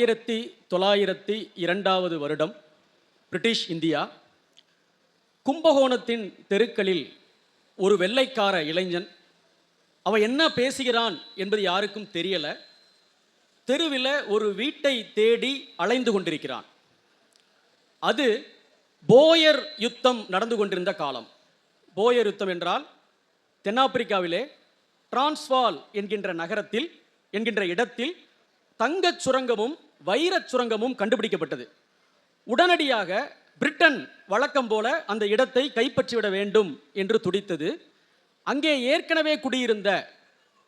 1902 வருடம் British India. கும்பகோணத்தின் தெருக்களில் ஒரு வெள்ளைக்கார இளைஞன், அவன் என்ன பேசுகிறான் என்பது யாருக்கும் தெரியல, தெருவில் ஒரு வீட்டை தேடி அலைந்து கொண்டிருக்கிறான். அது போயர் யுத்தம் நடந்து கொண்டிருந்த காலம். போயர் யுத்தம் என்றால் தென்னாப்பிரிக்காவிலே டிரான்ஸ்வால் என்கின்ற இடத்தில் தங்கச் சுரங்கமும் வைரச் சுரங்கமும் கண்டுபிடிக்கப்பட்டது. உடனடியாக பிரிட்டன் வழக்கம் போல அந்த இடத்தை கைப்பற்றிவிட வேண்டும் என்று துடித்தது. அங்கே ஏற்கனவே குடியிருந்த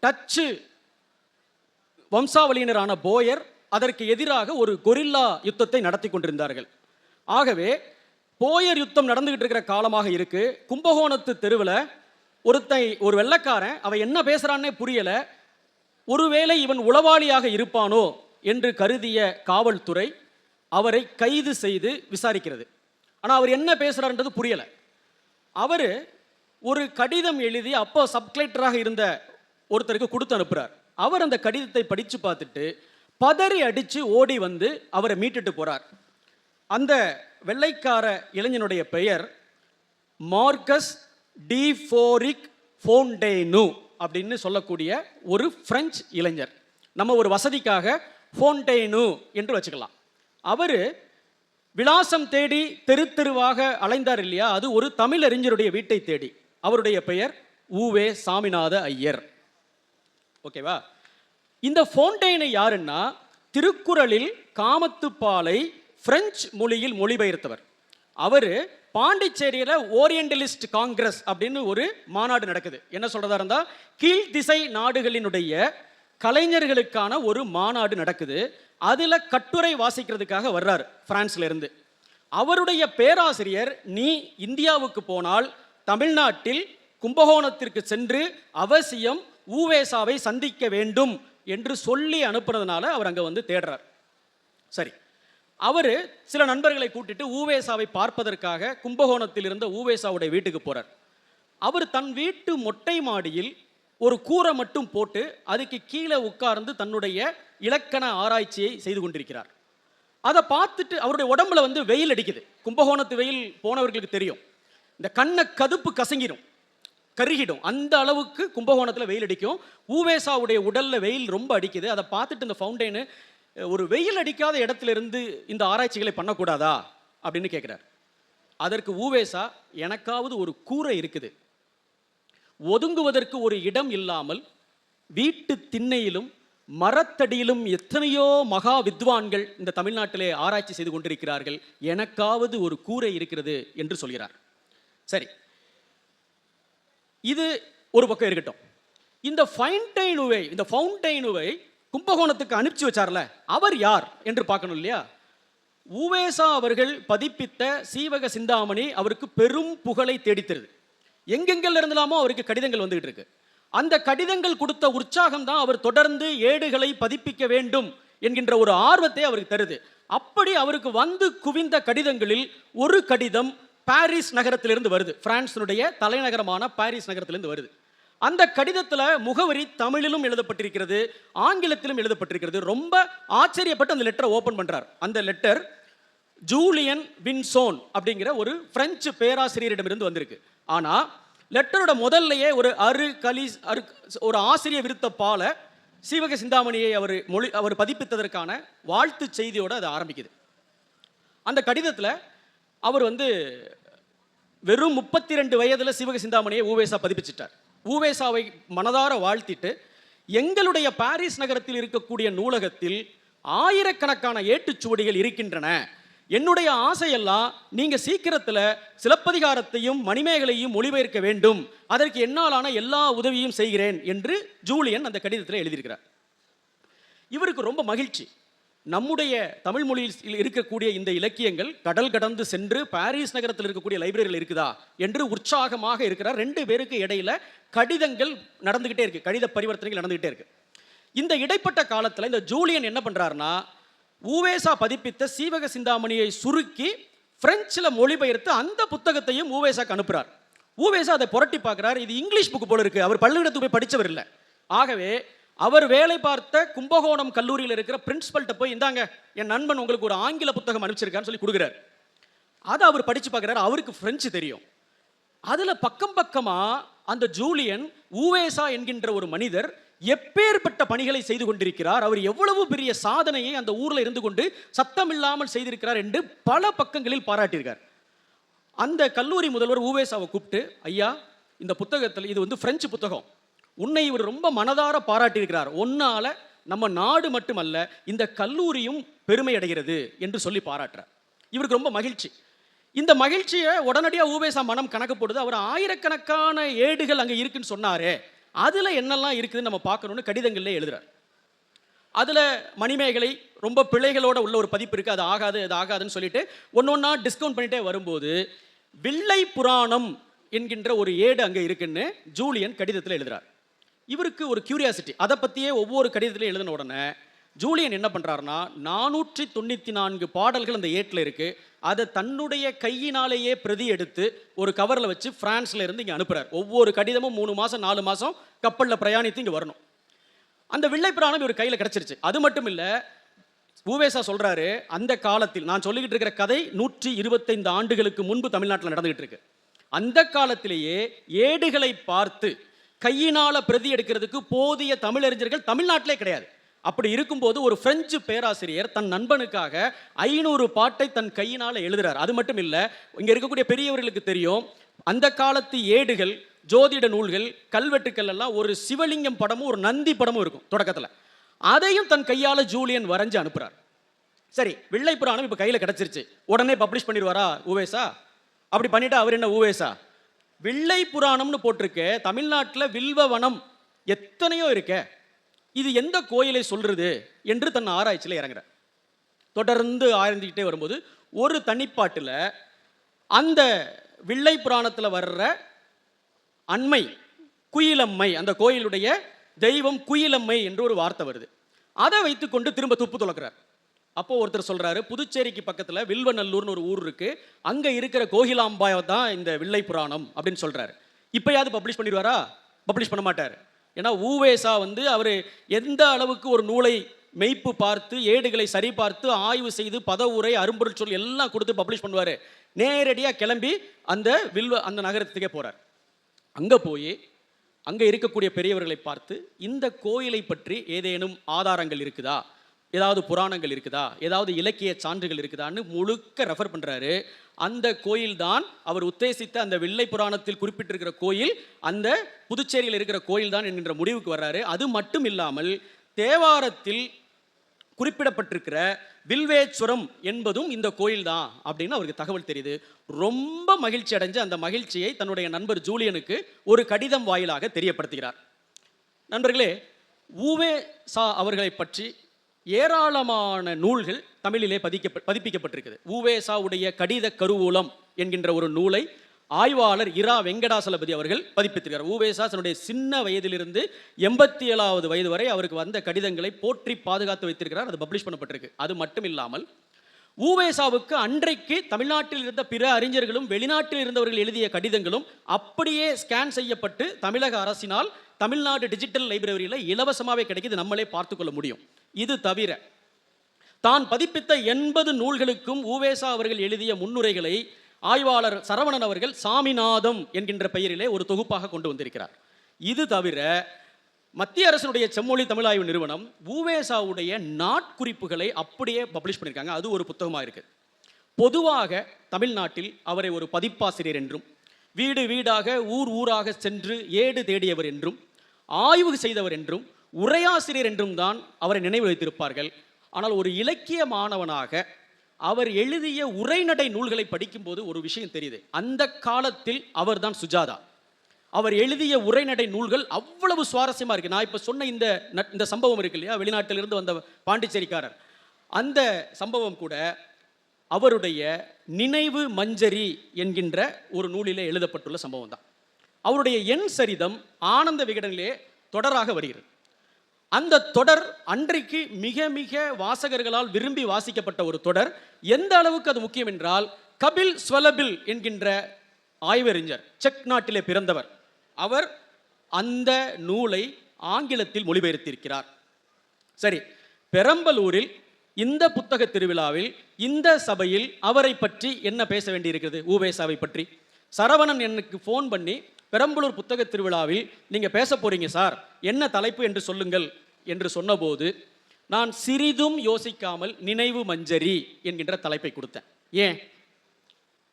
டச்சு வம்சாவளியினரான போயர் அதற்கு எதிராக ஒரு கொரில்லா யுத்தத்தை நடத்தி கொண்டிருந்தார்கள். ஆகவே போயர் யுத்தம் நடந்துகிட்டு இருக்கிற காலமாக இருக்கு. கும்பகோணத்து தெருவில் ஒரு வெள்ளைக்காரன், அவன் என்ன பேசுறான்னே புரியல, ஒருவேளை இவன் உளவாளியாக இருப்பானோ என்று கருதிய காவல்துறை அவரை கைது செய்து விசாரிக்கிறது. ஆனால் அவர் என்ன பேசுறாருன்றது புரியல. அவர் ஒரு கடிதம் எழுதி அப்போ சப்கலெக்டராக இருந்த ஒருத்தருக்கு கொடுத்து அனுப்புறார். அவர் அந்த கடிதத்தை படித்து பார்த்துட்டு பதறி அடித்து ஓடி வந்து அவரை மீட்டுட்டு போறார். அந்த வெள்ளைக்கார இளைஞனுடைய பெயர் மார்க்கஸ் டி ஃபோரிக் ஃபோண்டேனு அப்படின்னு சொல்லக்கூடிய ஒரு பிரெஞ்சு இளைஞர். நம்ம ஒரு வசதிக்காக ஃபோண்டேனு என்று வச்சுக்கலாம். அவர் விலாசம் தேடி தெரு தெருவாக அலைந்தார் இல்லையா, அது ஒரு தமிழறிஞருடைய வீட்டை தேடி. அவருடைய பெயர் ஊவே சாமிநாத ஐயர். ஓகேவா? இந்த ஃபோண்டேனை யாருன்னா, திருக்குறளில் காமத்துப்பாலை பிரெஞ்சு மொழியில் மொழிபெயர்த்தவர். அவர் பாண்டிச்சேரியில் ஓரியண்டலிஸ்ட் காங்கிரஸ் அப்படின்னு ஒரு மாநாடு நடக்குது. என்ன சொல்றதா இருந்தா, கீழ் திசை நாடுகளினுடைய கலைஞர்களுக்கான ஒரு மாநாடு நடக்குது. அதுல கட்டுரை வாசிக்கிறதுக்காக வர்றார் பிரான்ஸ்ல இருந்து. அவருடைய பேராசிரியர், நீ இந்தியாவுக்கு போனால் தமிழ்நாட்டில் கும்பகோணத்திற்கு சென்று அவசியம் ஊவேசாவை சந்திக்க வேண்டும் என்று சொல்லி அனுப்புறதுனால அவர் அங்க வந்து தேடுறார். சரி, அவர் சில நண்பர்களை கூட்டிட்டு ஊவேசாவை பார்ப்பதற்காக கும்பகோணத்தில் இருந்த ஊவேசாவுடைய வீட்டுக்கு போறார். அவர் தன் வீட்டு மொட்டை மாடியில் ஒரு கூரை மட்டும் போட்டு அதுக்கு கீழே உட்கார்ந்து தன்னுடைய இலக்கண ஆராய்ச்சியை செய்து கொண்டிருக்கிறார். அதை பார்த்துட்டு அவருடைய உடம்புல வந்து வெயில் அடிக்குது. கும்பகோணத்து வெயில் போனவர்களுக்கு தெரியும், இந்த கண்ணை கதுப்பு கசங்கிடும், கருகிடும், அந்த அளவுக்கு கும்பகோணத்தில் வெயில் அடிக்கும். ஊவேசாவுடைய உடல்ல வெயில் ரொம்ப அடிக்குது. அதை பார்த்துட்டு இந்த ஃபவுண்டைனு, ஒரு வெயில் அடிக்காத இடத்துல இருந்து இந்த ஆராய்ச்சிகளை பண்ணக்கூடாதா அப்படின்னு கேட்கிறார். அதற்கு ஊவேசா, எனக்காவது ஒரு கூரை இருக்குது, ஒதுங்குவதற்கு ஒரு இடம் இல்லாமல் வீட்டு திண்ணையிலும் மரத்தடியிலும் எத்தனையோ மகா வித்வான்கள் இந்த தமிழ்நாட்டிலே ஆராய்ச்சி செய்து கொண்டிருக்கிறார்கள், எனக்காவது ஒரு கூரை இருக்கிறது என்று சொல்கிறார். சரி, இது ஒரு பக்கம் இருக்கட்டும். இந்த ஃபவுண்டைனுவை கும்பகோணத்துக்கு அனுப்பிச்சு வச்சார்ல, அவர் யார் என்று பார்க்கணும் இல்லையா? ஊவேசா அவர்கள் பதிப்பித்த சீவக சிந்தாமணி அவருக்கு பெரும் புகழை தேடித்தருது. எங்கெங்கெல்லாம் இருந்தலாமோ அவருக்கு கடிதங்கள் வந்துகிட்டு இருக்கு. அந்த கடிதங்கள் கொடுத்த உற்சாகம் தான் அவர் தொடர்ந்து ஏடுகளை பதிப்பிக்க வேண்டும் என்கின்ற ஒரு ஆர்வத்தை அவருக்கு தருது. அப்படி அவருக்கு வந்து குவிந்த கடிதங்களில் ஒரு கடிதம் பாரிஸ் நகரத்திலிருந்து வருது. பிரான்சினுடைய தலைநகரமான பாரிஸ் நகரத்திலிருந்து வருது. அந்த கடிதத்தில் முகவரி தமிழிலும் எழுதப்பட்டிருக்கிறது, ஆங்கிலத்திலும் எழுதப்பட்டிருக்கிறது. ரொம்ப ஆச்சரியப்பட்டு அந்த லெட்டரை ஓபன் பண்றார். அந்த லெட்டர் ஜூலியன் வின்சோன் அப்படிங்கிற ஒரு பிரெஞ்சு பேராசிரியரிடமிருந்து வந்திருக்கு. ஆனா லெட்டரோட முதல்லையே ஒரு ஆசிரிய விருத்த பால சீவக சிந்தாமணியை அவர் பதிப்பித்ததற்கான வாழ்த்து செய்தியோடு அது ஆரம்பிக்குது. அந்த கடிதத்தில் அவர் வந்து வெறும் 32 வயதுல சீவக சிந்தாமணியை ஊவேசா பதிப்பிச்சிட்டார். ஊவேசாவை மனதார வாழ்த்திட்டு, எங்களுடைய பாரிஸ் நகரத்தில் இருக்கக்கூடிய நூலகத்தில் ஆயிரக்கணக்கான ஏட்டுச்சுவடிகள் இருக்கின்றன, என்னுடைய ஆசையெல்லாம் நீங்க சீக்கிரத்தில் சிலப்பதிகாரத்தையும் மணிமேகலையும் மொழிபெயர்க்க வேண்டும், அதற்கு என்னாலான எல்லா உதவியும் செய்கிறேன் என்று ஜூலியன் அந்த கடிதத்தில் எழுதியிருக்கிறார். இவருக்கு ரொம்ப மகிழ்ச்சி. நம்முடைய தமிழ் மொழியில் இருக்கக்கூடிய இந்த இலக்கியங்கள் கடல் கடந்து சென்று பாரிஸ் நகரத்தில் இருக்கக்கூடிய லைப்ரரியில் இருக்குதா என்று உற்சாகமாக இருக்கிறார். 2 பேருக்கு இடையில கடிதங்கள் நடந்துகிட்டே இருக்கு, கடித பரிவர்த்தனைகள் நடந்துகிட்டே இருக்கு. இந்த இடைப்பட்ட காலத்தில் இந்த ஜூலியன் என்ன பண்றாருன்னா, ஊவேசா பதிப்பித்த சீவக சிந்தாமணியை சுருக்கி பிரெஞ்சில் மொழிபெயர்த்து அந்த புத்தகத்தையும் ஊவேசாக்கு அனுப்புறார். ஊவேசா அதை புரட்டி பார்க்கிறார். இது இங்கிலீஷ் புக் போல இருக்கு, அவர் பள்ளிக்கூடத்துக்கு போய் படித்தவர் இல்லை. ஆகவே அவர் வேலை பார்த்த கும்பகோணம் கல்லூரியில் இருக்கிற பிரின்சிபல்கிட்ட போய், இந்தாங்க என் நண்பன் உங்களுக்கு ஒரு ஆங்கில புத்தகம் அனுப்பிச்சிருக்கான்னு சொல்லி கொடுக்குறாரு. அதை அவர் படிச்சு பார்க்குறாரு. அவருக்கு பிரெஞ்சு தெரியும். அதுல பக்கம் பக்கமா அந்த ஜூலியன் ஊவேசா என்கின்ற ஒரு மனிதர் எப்பேற்பட்ட பணிகளை செய்து கொண்டிருக்கிறார், அவர் எவ்வளவு பெரிய சாதனையை அந்த ஊர்ல இருந்து கொண்டு சத்தம் இல்லாமல் செய்திருக்கிறார் என்று பல பக்கங்களில் பாராட்டியிருக்கார். அந்த கல்லூரி முதல்வர் ஊவேசாவை கூப்பிட்டு, ஐயா இந்த புத்தகத்தில், இது பிரெஞ்சு புத்தகம், உன்னை இவர் ரொம்ப மனதார பாராட்டியிருக்கிறார், ஒன்னால நம்ம நாடு மட்டுமல்ல இந்த கல்லூரியும் பெருமை அடைகிறது என்று சொல்லி பாராட்டுறார். இவருக்கு ரொம்ப மகிழ்ச்சி. இந்த மகிழ்ச்சியை உடனடியாக ஊவேசா மனம் கணக்கு போடுது. அவர் ஆயிரக்கணக்கான ஏடுகள் அங்கே இருக்குன்னு சொன்னாரே, அதுல என்னெல்லாம் இருக்குதுன்னு நம்ம பார்க்கணும்னு கடிதங்கள்ல எழுதுறார். அதுல மணிமேகலை ரொம்ப பிழைகளோட உள்ள ஒரு பதிப்பு இருக்கு. அது ஆகாது, அது ஆகாதுன்னு சொல்லிட்டு ஒன்னொன்னா டிஸ்கவுண்ட் பண்ணிட்டே வரும்போது, வில்லை புராணம் என்கின்ற ஒரு ஏடு அங்கே இருக்குன்னு ஜூலியன் கடிதத்தில் எழுதுறார். இவருக்கு ஒரு கியூரியாசிட்டி, அதை பற்றியே ஒவ்வொரு கடிதத்திலையும் எழுதின உடனே ஜூலியன் என்ன பண்ணுறாருன்னா, 494 பாடல்கள் அந்த ஏட்டில் இருக்குது. அதை தன்னுடைய கையினாலேயே பிரதி எடுத்து ஒரு கவரில் வச்சு பிரான்ஸ்ல இருந்து இங்கே அனுப்புகிறார். ஒவ்வொரு கடிதமும் 3 மாதம் 4 மாதம் கப்பலில் பிரயாணித்து இங்கே வரணும். அந்த வில்லை புராணம் இவர் கையில் கிடச்சிருச்சு. அது மட்டும் இல்லை, ஊவேசா சொல்கிறாரு, அந்த காலத்தில் நான் சொல்லிக்கிட்டு இருக்கிற கதை 125 ஆண்டுகளுக்கு முன்பு தமிழ்நாட்டில் நடந்துகிட்டு இருக்கு. அந்த காலத்திலேயே ஏடுகளை பார்த்து கையினால பிரதி எடுக்கிறதுக்கு போதிய தமிழறிஞர்கள் தமிழ்நாட்டிலே கிடையாது. அப்படி இருக்கும்போது ஒரு பிரெஞ்சு பேராசிரியர் தன் நண்பனுக்காக 500 பாட்டை தன் கையினால எழுதுறார். அது மட்டும் இல்லை, இங்கே இருக்கக்கூடிய பெரியவர்களுக்கு தெரியும், அந்த காலத்து ஏடுகள், ஜோதிட நூல்கள், கல்வெட்டுக்கள் எல்லாம் ஒரு சிவலிங்கம் படமும் ஒரு நந்தி படமும் இருக்கும் தொடக்கத்தில். அதையும் தன் கையால் ஜூலியன் வரைஞ்சு அனுப்புறார். சரி, வில்லை புராணம் இப்போ கையில் கிடச்சிருச்சு, உடனே பப்ளிஷ் பண்ணிடுவாரா ஊவேசா? அப்படி பண்ணிட்டு அவர் என்ன ஊவேசா? வில்லை புராணம்னு போட்டிருக்க, தமிழ்நாட்டில் வில்வவனம் எத்தனையோ இருக்க, இது எந்த கோயிலை சொல்றது என்று தன் ஆராய்ச்சியில் இறங்குறார். தொடர்ந்து ஆராய்ந்துக்கிட்டே வரும்போது ஒரு தனிப்பாட்டில் அந்த வில்லை புராணத்தில் வர்ற அண்மை குயிலம்மை, அந்த கோயிலுடைய தெய்வம் குயிலம்மை என்று ஒரு வார்த்தை வருது. அதை வைத்துக்கொண்டு திரும்ப துப்பு துளக்கிறார். அப்போ ஒருத்தர் சொல்றாரு, புதுச்சேரிக்கு பக்கத்துல வில்வநல்லூர்னு ஒரு ஊர் இருக்கு, அங்க இருக்கிற கோகிலாம்பாய் தான் இந்த வில்லை புராணம் அப்படின்னு சொல்றாரு. இப்பயாவது பப்ளிஷ் பண்ணிடுவாரா? பப்ளிஷ் பண்ண மாட்டார். ஏன்னா ஊவேசா அவர் எந்த அளவுக்கு ஒரு நூலை மெய்ப்பு பார்த்து ஏடுகளை சரி பார்த்து ஆய்வு செய்து பதவுரை அரும்பொருள் சொல் எல்லாம் கொடுத்து பப்ளிஷ் பண்ணுவார். நேரடியாக கிளம்பி அந்த நகரத்துக்கே போறார். அங்கே போய் அங்கே இருக்கக்கூடிய பெரியவர்களை பார்த்து, இந்த கோயிலை பற்றி ஏதேனும் ஆதாரங்கள் இருக்குதா, ஏதாவது புராணங்கள் இருக்குதா, ஏதாவது இலக்கிய சான்றுகள் இருக்குதான்னு முழுக்க ரெஃபர் பண்ணுறாரு. அந்த கோயில் தான் அவர் உத்தேசித்த அந்த வில்லை புராணத்தில் குறிப்பிட்டிருக்கிற கோயில், அந்த புதுச்சேரியில் இருக்கிற கோயில் தான் என்கின்ற முடிவுக்கு வர்றாரு. அது மட்டும் இல்லாமல் தேவாரத்தில் குறிப்பிடப்பட்டிருக்கிற வில்வேஸ்வரம் என்பதும் இந்த கோயில் தான் அப்படின்னு அவருக்கு தகவல் தெரியுது. ரொம்ப மகிழ்ச்சி அடைஞ்சு அந்த மகிழ்ச்சியை தன்னுடைய நண்பர் ஜூலியனுக்கு ஒரு கடிதம் வாயிலாக தெரியப்படுத்துகிறார். நண்பர்களே, ஊவேசா அவர்களை பற்றி ஏராளமான நூல்கள் தமிழிலே பதிப்பிக்கப்பட்டிருக்குது. ஊவேசாவுடைய கடித கருவூலம் என்கின்ற ஒரு நூலை ஆய்வாளர் இரா வெங்கடாசலபதி அவர்கள் பதிப்பித்திருக்கிறார். ஊவேசா தன்னுடைய சின்ன வயதிலிருந்து 87வது வயது வரை அவருக்கு வந்த கடிதங்களை போற்றி பாதுகாத்து வைத்திருக்கிறார். அது பப்ளிஷ் பண்ணப்பட்டிருக்கு. அது மட்டும் இல்லாமல் ஊவேசாவுக்கு அன்றைக்கு தமிழ்நாட்டில் இருந்த பிற அறிஞர்களும் வெளிநாட்டில் இருந்தவர்கள் எழுதிய கடிதங்களும் அப்படியே ஸ்கேன் செய்யப்பட்டு தமிழக அரசினால் தமிழ்நாடு டிஜிட்டல் லைப்ரரியில் இலவசமாகவே கிடைக்குது, நம்மளே பார்த்துக்கொள்ள முடியும். இது தவிர தான் பதிப்பித்த 80 நூல்களுக்கும் ஊவேசா அவர்கள் எழுதிய முன்னுரைகளை ஆய்வாளர் சரவணன் அவர்கள் சாமிநாதம் என்கின்ற பெயரிலே ஒரு தொகுப்பாக கொண்டு வந்திருக்கிறார். இது தவிர மத்திய அரசினுடைய செம்மொழி தமிழாய்வு நிறுவனம் ஊவேசாவுடைய நாட்குறிப்புகளை அப்படியே பப்ளிஷ் பண்ணியிருக்காங்க. அது ஒரு புத்தகமாக இருக்குது. பொதுவாக தமிழ்நாட்டில் அவரை ஒரு பதிப்பாசிரியர் என்றும், வீடு வீடாக ஊர் ஊராக சென்று ஏடு தேடியவர் என்றும், ஆய்வு செய்தவர் என்றும், உரையாசிரியர் என்றும் தான் அவரை நினைவு வைத்திருப்பார்கள். ஆனால் ஒரு இலக்கிய மாணவனாக அவர் எழுதிய உரைநடை நூல்களை படிக்கும்போது ஒரு விஷயம் தெரியுது. அந்த காலத்தில் அவர் தான் சுஜாதா. அவர் எழுதிய உரைநடை நூல்கள் அவ்வளவு சுவாரஸ்யமா இருக்கு. நான் இப்ப சொன்ன இந்த சம்பவம் இருக்கு இல்லையா, வெளிநாட்டிலிருந்து வந்த பாண்டிச்சேரிக்காரர், அந்த சம்பவம் கூட அவருடைய நினைவு மஞ்சரி என்கின்ற ஒரு நூலிலே எழுதப்பட்டுள்ள சம்பவம் தான். அவருடைய என் சரிதம் ஆனந்த விகடனிலே தொடராக வருகிறது. அந்த தொடர் அன்றைக்கு மிக மிக வாசகர்களால் விரும்பி வாசிக்கப்பட்ட ஒரு தொடர். எந்த அளவுக்கு அது முக்கியம் என்றால், கபில் ஸ்வலபில் என்கின்ற ஆய்வறிஞர், செக் நாட்டிலே பிறந்தவர், அவர் அந்த நூலை ஆங்கிலத்தில் மொழிபெயர்த்திருக்கிறார். சரி, பெரம்பலூரில் இந்த புத்தக திருவிழாவில் இந்த சபையில் அவரை பற்றி என்ன பேச வேண்டியிருக்கிறது? உவேசாவை பற்றி சரவணன் எனக்கு ஃபோன் பண்ணி, பெரம்பலூர் புத்தக திருவிழாவில் நீங்கள் பேச போறீங்க சார், என்ன தலைப்பு என்று சொல்லுங்கள் என்று சொன்னபோது நான் சிறிதும் யோசிக்காமல் நினைவு மஞ்சரி என்கின்ற தலைப்பை கொடுத்தேன்.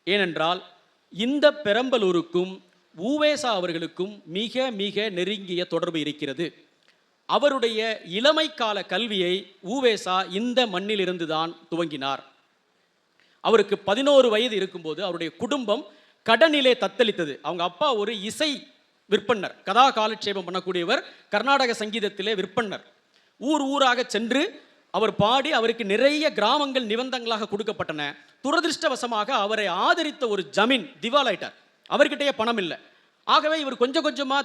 ஏனென்றால் இந்த பெரம்பலூருக்கும் உவேசா அவர்களுக்கும் மிக மிக நெருங்கிய தொடர்பு இருக்கிறது. அவருடைய இளமை கால கல்வியை உவேசா இந்த மண்ணிலிருந்து தான் துவங்கினார். அவருக்கு 11 வயது இருக்கும்போது அவருடைய குடும்பம் கடனிலே தத்தளித்தது. அவங்க அப்பா ஒரு இசை விற்பன்னர், கதா காலட்சேபம் பண்ணக்கூடியவர், கர்நாடக சங்கீதத்திலே விற்பன்னர். ஊராக சென்று அவர் பாடி அவருக்கு நிறைய கிராமங்கள் நிபந்தங்களாக கொடுக்கப்பட்டன. துரதிருஷ்டவசமாக அவரை ஆதரித்த ஒரு ஜமீன் திவாலாயிட்டார். அவர்கிட்டயே பணம் இல்லை. ஆகவே இவர் கொஞ்சம் கொஞ்சமாக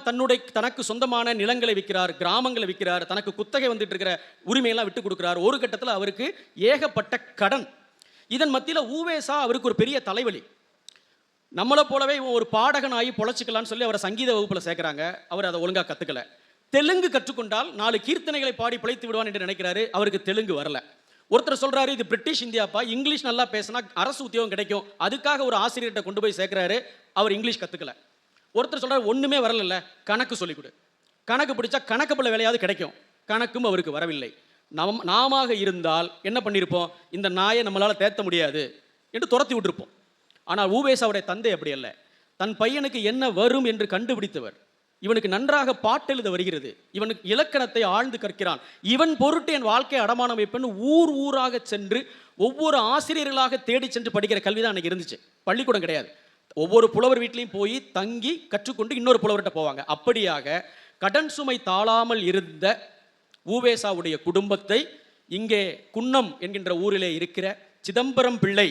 தனக்கு சொந்தமான நிலங்களை விற்கிறார், கிராமங்களை விற்கிறார், தனக்கு குத்தகை வந்துட்டு இருக்கிற உரிமையெல்லாம் விட்டு கொடுக்கிறார். ஒரு கட்டத்தில் அவருக்கு ஏகப்பட்ட கடன். இதன் மத்தியில் உவேசா அவருக்கு ஒரு பெரிய தலைவலி. நம்மளை போலவே ஒரு பாடகன் ஆகி பொழைச்சிக்கலான்னு சொல்லி அவரை சங்கீத வகுப்பில் சேர்க்குறாங்க. அவர் அதை ஒழுங்காக கற்றுக்கல. தெலுங்கு கற்றுக்கொண்டால் 4 கீர்த்தனைகளை பாடி பிழைத்து விடுவான் என்று நினைக்கிறாரு. அவருக்கு தெலுங்கு வரல. ஒருத்தர் சொல்றாரு, இது பிரிட்டிஷ் இந்தியாப்பா, இங்கிலீஷ் நல்லா பேசினா அரசு உத்தியோகம் கிடைக்கும், அதுக்காக ஒரு ஆசிரியர்கிட்ட கொண்டு போய் சேர்க்கிறாரு. அவர் இங்கிலீஷ் கற்றுக்கல. ஒருத்தர் சொல்றாரு, ஒன்றுமே வரல, கணக்கு சொல்லிக் கொடு, கணக்கு பிடிச்சா கணக்கு பிள்ளை வேலையாவது கிடைக்கும். கணக்கும் அவருக்கு வரவில்லை. நாம இருந்தால் என்ன பண்ணியிருப்போம்? இந்த நாயை நம்மளால் தேத்த முடியாது என்று துரத்தி விட்டுருப்போம். ஆனால் உவேசாவுடைய தந்தை அப்படி அல்ல. தன் பையனுக்கு என்ன வரும் என்று கண்டுபிடித்தவர். இவனுக்கு நன்றாக பாட்டெழுத வருகிறது, இவனுக்கு இலக்கணத்தை ஆழ்ந்து கற்கிறான், இவன் பொருட்டு என் வாழ்க்கையை அடமானம் வைப்பேன்னு ஊராக சென்று ஒவ்வொரு ஆசிரியர்களாக தேடி சென்று படிக்கிற கல்வி தான் அன்றைக்கி இருந்துச்சு. பள்ளிக்கூடம் கிடையாது. ஒவ்வொரு புலவர் வீட்லையும் போய் தங்கி கற்றுக்கொண்டு இன்னொரு புலவர்கிட்ட போவாங்க. அப்படியாக கடன் சுமை தாழாமல் இருந்த உவேசாவுடைய குடும்பத்தை இங்கே குன்னம் என்கின்ற ஊரிலே இருக்கிற சிதம்பரம் பிள்ளை,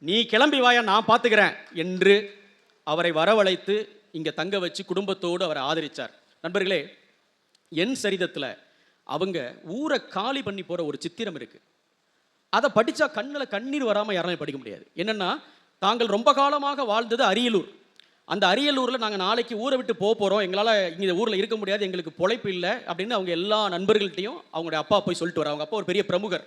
நீ கிளம்பி வாயா, நான் பார்த்துக்கிறேன் என்று அவரை வரவழைத்து இங்கே தங்க வச்சு குடும்பத்தோடு அவரை ஆதரித்தார். நண்பர்களே, என் சரிதத்தில் அவங்க ஊரை காலி பண்ணி போகிற ஒரு சித்திரம் இருக்குது. அதை படித்தா கண்ணில் கண்ணீர் வராமல் யாராலையும் படிக்க முடியாது. என்னென்னா, தாங்கள் ரொம்ப காலமாக வாழ்ந்தது அரியலூர். அந்த அரியலூரில் நாங்கள் நாளைக்கு ஊரை விட்டு போகிறோம், எங்களால் இங்கே ஊரில் இருக்க முடியாது, எங்களுக்கு பொழைப்பு இல்லை அப்படின்னு அவங்க எல்லா நண்பர்கள்ட்டையும் அவங்களுடைய அப்பா போய் சொல்லிட்டு வர. அவங்க அப்பா ஒரு பெரிய பிரமுகர்.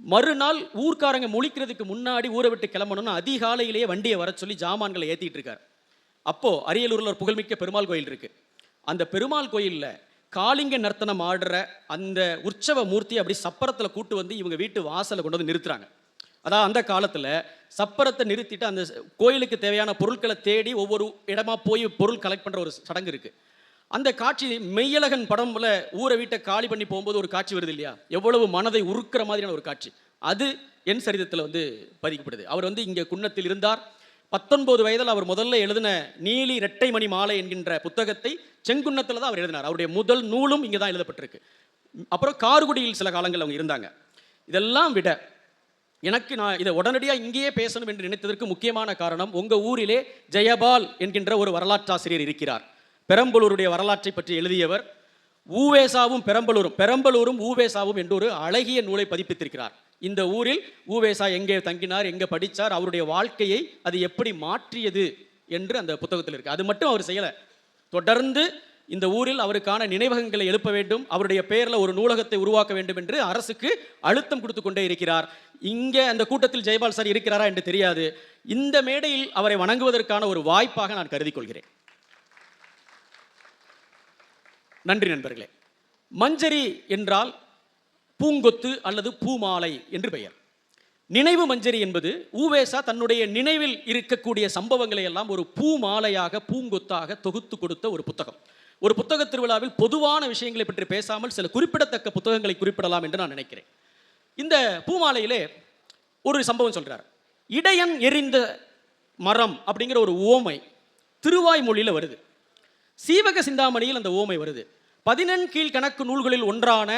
மறுநாள் ஊர்க்காரங்க முழிக்கிறதுக்கு முன்னாடி ஊரை விட்டு கிளம்பணும்னு அதிகாலையிலேயே வண்டியை வர சொல்லி ஜாமான்களை ஏற்றிட்டு இருக்கார். அப்போது அரியலூரில் ஒரு புகழ்மிக்க பெருமாள் கோயில் இருக்குது. அந்த பெருமாள் கோயிலில் காளிங்க நர்த்தனம் ஆடுற அந்த உற்சவ மூர்த்தியை அப்படி சப்பரத்தில் கூட்டு வந்து இவங்க வீட்டு வாசலை கொண்டு வந்து நிறுத்துறாங்க. அதாவது அந்த காலத்தில் சப்பரத்தை நிறுத்திட்டு அந்த கோயிலுக்கு தேவையான பொருட்களை தேடி ஒவ்வொரு இடமா போய் பொருள் கலெக்ட் பண்ணுற ஒரு சடங்கு இருக்குது. அந்த காட்சி மெய்யழகன் படம்ல ஊரை வீட்டை காலி பண்ணி போகும்போது ஒரு காட்சி வருது இல்லையா, எவ்வளவு மனதை உருக்கிற மாதிரியான ஒரு காட்சி. அது என் சரிதத்தில் பதிக்கப்படுது. அவர் இங்கே குன்னத்தில் இருந்தார். 19 வயதில் அவர் முதல்ல எழுதின நீலி இரட்டை மணி மாலை என்கின்ற புத்தகத்தை செங்குன்னத்தில் தான் அவர் எழுதினார். அவருடைய முதல் நூலும் இங்கே தான் எழுதப்பட்டிருக்கு. அப்புறம் கார்குடியில் சில காலங்கள் அவங்க இருந்தாங்க. இதெல்லாம் விட நான் இதை உடனடியாக இங்கேயே பேசணும் என்று நினைத்ததற்கு முக்கியமான காரணம், உங்கள் ஊரிலே ஜெயபால் என்கின்ற ஒரு வரலாற்றாசிரியர் இருக்கிறார். பெரம்பலூருடைய வரலாற்றை பற்றி எழுதியவர். பெரம்பலூரும் உவேசாவும் என்று ஒரு அழகிய நூலை பதிப்பித்திருக்கிறார். இந்த ஊரில் உவேசா எங்கே தங்கினார், எங்கே படித்தார், அவருடைய வாழ்க்கையை அது எப்படி மாற்றியது என்று அந்த புத்தகத்தில் இருக்கு. அது மட்டும் அவர் செய்யலை. தொடர்ந்து இந்த ஊரில் அவருக்கான நினைவகங்களை எழுப்ப வேண்டும், அவருடைய பெயரில் ஒரு நூலகத்தை உருவாக்க வேண்டும் என்று அரசுக்கு அழுத்தம் கொடுத்து கொண்டே இருக்கிறார். இங்கே அந்த கூட்டத்தில் ஜெயபால் சார் இருக்கிறாரா என்று தெரியாது. இந்த மேடையில் அவரை வணங்குவதற்கான ஒரு வாய்ப்பாக நான் கருதி கொள்கிறேன். நன்றி நண்பர்களே. மஞ்சரி என்றால் பூங்கொத்து அல்லது பூமாலை என்று பெயர். நினைவு மஞ்சரி என்பது உவேசா தன்னுடைய நினைவில் இருக்கக்கூடிய சம்பவங்களை எல்லாம் ஒரு பூமாலையாக பூங்கொத்தாக தொகுத்து கொடுத்த ஒரு புத்தகம். ஒரு புத்தக திருவிழாவில் பொதுவான விஷயங்களை பற்றி பேசாமல் சில குறிப்பிடத்தக்க புத்தகங்களை குறிப்பிடலாம் என்று நான் நினைக்கிறேன். இந்த பூமாலையிலே ஒரு சம்பவம் சொல்றார். இடையன் எரிந்த மரம் அப்படிங்கிற ஒரு உவமை திருவாய்மொழியில் வருது. சீவக சிந்தாமணியில் அந்த உவமை வருது. 14 கீழ்கணக்கு நூல்களில் ஒன்றான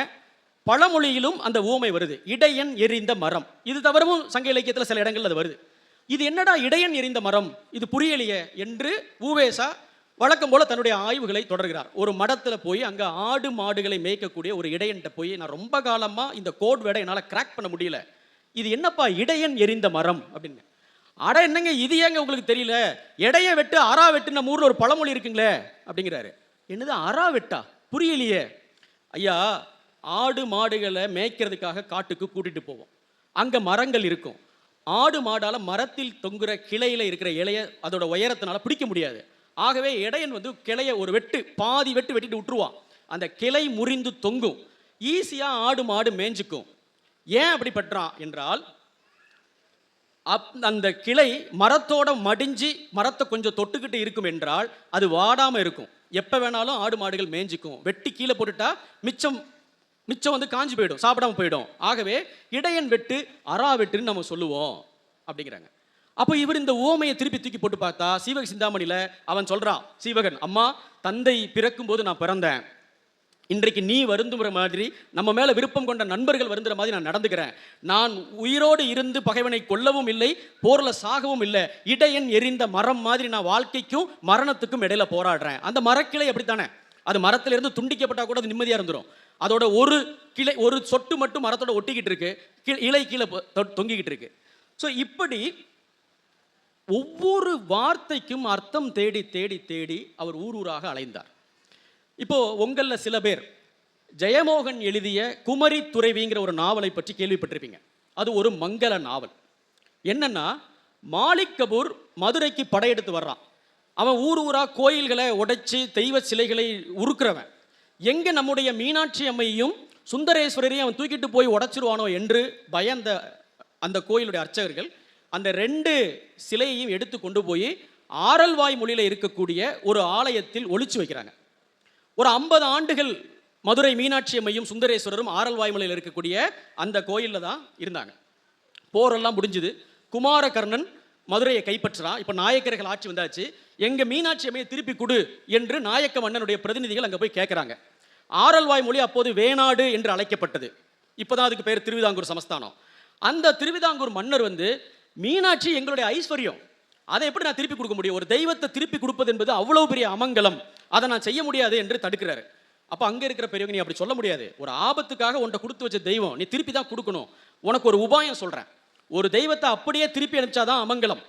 பழமொழியிலும் அந்த உவமை வருது. இடையன் எரிந்த மரம். இது தவிரவும் சங்க இலக்கியத்தில் சில இடங்கள் அது வருது. இது என்னடா இடையன் எரிந்த மரம், இது புரியலையே என்று உவேசா வழக்கம் போல தன்னுடைய ஆய்வுகளை தொடர்கிறார். ஒரு மடத்தில் போய் அங்கே ஆடு மாடுகளை மேய்க்கக்கூடிய ஒரு இடையன்ட்ட போய், நான் ரொம்ப காலமாக இந்த கோட் வேர்டை என்னால் கிராக் பண்ண முடியல, இது என்னப்பா இடையன் எரிந்த மரம் அப்படின்னு. அட என்னங்க இது ஏங்க உங்களுக்கு தெரியல, இடைய வெட்டு அரா வெட்டு நம்ம ஊரில் ஒரு பழமொழி இருக்குங்களே அப்படிங்கிறாரு. என்னது அரா வெட்டா, புரியலையே. ஐயா, ஆடு மாடுகளை மேய்க்கிறதுக்காக காட்டுக்கு கூட்டிட்டு போவோம். அங்க மரங்கள் இருக்கும். ஆடு மாடால மரத்தில் தொங்குற கிளையில இருக்கிற இலைய அதோட உயரத்தினால பிடிக்க முடியாது. ஆகவே இடையன் வந்து கிளைய ஒரு வெட்டு, பாதி வெட்டு வெட்டிட்டு விட்டுருவான். அந்த கிளை முறிந்து தொங்கும். ஈஸியா ஆடு மாடு மேய்ஞ்சுக்கும். ஏன் அப்படி பண்றான் என்றால், அந்த கிளை மரத்தோட மடிஞ்சு மரத்தை கொஞ்சம் தொட்டுக்கிட்டு இருக்கும் என்றால் அது வாடாம இருக்கும். எப்ப வேணாலும் ஆடு மாடுகள் மேய்ஞ்சிக்கும். வெட்டி கீழே போட்டுட்டா மிச்சம் மிச்சம் வந்து காஞ்சி போயிடும், சாப்பிடாம போயிடும். ஆகவே இடையன் வெட்டு அரா வெட்டுன்னு நம்ம சொல்லுவோம் அப்படிங்கிறாங்க. அப்போ இவர் இந்த ஓமையை திருப்பி தூக்கி போட்டு பார்த்தா, சீவக சிந்தாமணியில அவன் சொல்றான், சீவகன், அம்மா தந்தை பிறக்கும் போது நான் பிறந்தேன், இன்றைக்கு நீ வருந்துகிற மாதிரி, நம்ம மேல விருப்பம் கொண்ட நண்பர்கள் வருந்துற மாதிரி நான் நடந்துக்கிறேன். நான் உயிரோடு இருந்து பகைவனை கொல்லவும் இல்லை, போர்ல சாகவும் இல்லை. இடையன் எரிந்த மரம் மாதிரி நான் வாழ்க்கைக்கும் மரணத்துக்கும் இடையில போராடுறேன். அந்த மரக்கிளை அப்படித்தானே, அது மரத்திலிருந்து துண்டிக்கப்பட்டா கூட அது நிம்மதியா இருந்துரும். அதோட ஒரு கிளை, ஒரு சொட்டு மட்டும் மரத்தோட ஒட்டிக்கிட்டு இருக்கு, இலை கீழே தொங்கிக்கிட்டு இருக்கு. ஸோ இப்படி ஒவ்வொரு வார்த்தைக்கும் அர்த்தம் தேடி தேடி தேடி அவர் ஊர் ஊராக அலைந்தார். இப்போ உங்களில் சில பேர் ஜெயமோகன் எழுதிய குமரி துறைவிங்கிற ஒரு நாவலை பற்றி கேள்விப்பட்டிருப்பீங்க. அது ஒரு மங்கள நாவல். என்னன்னா, மாலிக் கபூர் மதுரைக்கு படையெடுத்து வர்றான். அவன் ஊர் ஊரா கோயில்களை உடைச்சு தெய்வ சிலைகளை உருக்குறவன். எங்க நம்முடைய மீனாட்சி அம்மையும் சுந்தரேஸ்வரரையும் அவன் தூக்கிட்டு போய் உடைச்சிருவானோ என்று பயந்த அந்த கோயிலுடைய அர்ச்சகர்கள் அந்த 2 சிலையையும் எடுத்து கொண்டு போய் ஆரல்வாய் மொழியில இருக்கக்கூடிய ஒரு ஆலயத்தில் ஒளிச்சு வைக்கிறாங்க. ஒரு 50 ஆண்டுகள் மதுரை மீனாட்சி அம்மையும் சுந்தரேஸ்வரரும் ஆரல்வாய் மொழியில் இருக்கக்கூடிய அந்த கோயிலில் தான் இருந்தாங்க. போரெல்லாம் முடிஞ்சுது. குமாரகர்ணன் மதுரையை கைப்பற்றுறான். இப்போ நாயக்கர்கள் ஆட்சி வந்தாச்சு, எங்க மீனாட்சி அம்மையை திருப்பி கொடு என்று நாயக்க மன்னனுடைய பிரதிநிதிகள் அங்கே போய் கேட்குறாங்க. ஆரல்வாய் மொழி அப்போது வேணாடு என்று அழைக்கப்பட்டது. இப்போதான் அதுக்கு பேர் திருவிதாங்கூர் சமஸ்தானம். அந்த திருவிதாங்கூர் மன்னர் வந்து, மீனாட்சி எங்களுடைய ஐஸ்வர்யம், அதை எப்படி நான் திருப்பி கொடுக்க முடியும்? ஒரு தெய்வத்தை திருப்பி கொடுப்பது என்பது அவ்வளவு பெரிய அமங்கலம், அதை நான் செய்ய முடியாது என்று தடுக்கிறாரு. அப்போ அங்கே இருக்கிற பெரியவங்க, நீ அப்படி சொல்ல முடியாது, ஒரு ஆபத்துக்காக உன்னை கொடுத்து வச்ச தெய்வம், நீ திருப்பி தான் கொடுக்கணும். உனக்கு ஒரு உபாயம் சொல்கிறேன், ஒரு தெய்வத்தை அப்படியே திருப்பி அனுப்பிச்சாதான் அமங்கலம்.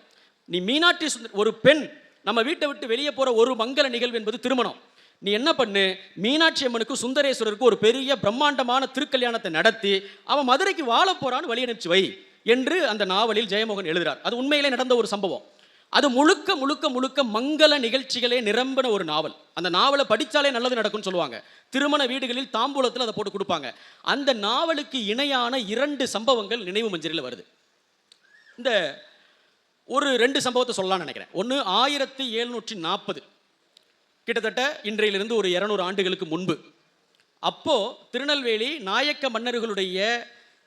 நீ மீனாட்சி, ஒரு பெண் நம்ம வீட்டை விட்டு வெளியே போகிற ஒரு மங்கள நிகழ்வு என்பது திருமணம். நீ என்ன பண்ணு, மீனாட்சி அம்மனுக்கு சுந்தரேஸ்வரருக்கு ஒரு பெரிய பிரம்மாண்டமான திருக்கல்யாணத்தை நடத்தி அவன் மதுரைக்கு வாழ போறான்னு வழி அனுப்பிச்சு வை என்று அந்த நாவலில் ஜெயமோகன் எழுதுறார். அது உண்மையிலே நடந்த ஒரு சம்பவம். அது முழுக்க முழுக்க முழுக்க மங்கள நிகழ்ச்சிகளே நிரம்பின ஒரு நாவல். அந்த நாவலை படித்தாலே நல்லது நடக்கும்னு சொல்லுவாங்க. திருமண வீடுகளில் தாம்பூலத்தில் அதை போட்டு கொடுப்பாங்க. அந்த நாவலுக்கு இணையான 2 சம்பவங்கள் நினைவு மஞ்சரில் வருது. இந்த ஒரு 2 சம்பவத்தை சொல்லலாம்னு நினைக்கிறேன். ஒன்று 1740, கிட்டத்தட்ட இன்றையிலிருந்து ஒரு 200 ஆண்டுகளுக்கு முன்பு. அப்போ திருநெல்வேலி நாயக்க மன்னர்களுடைய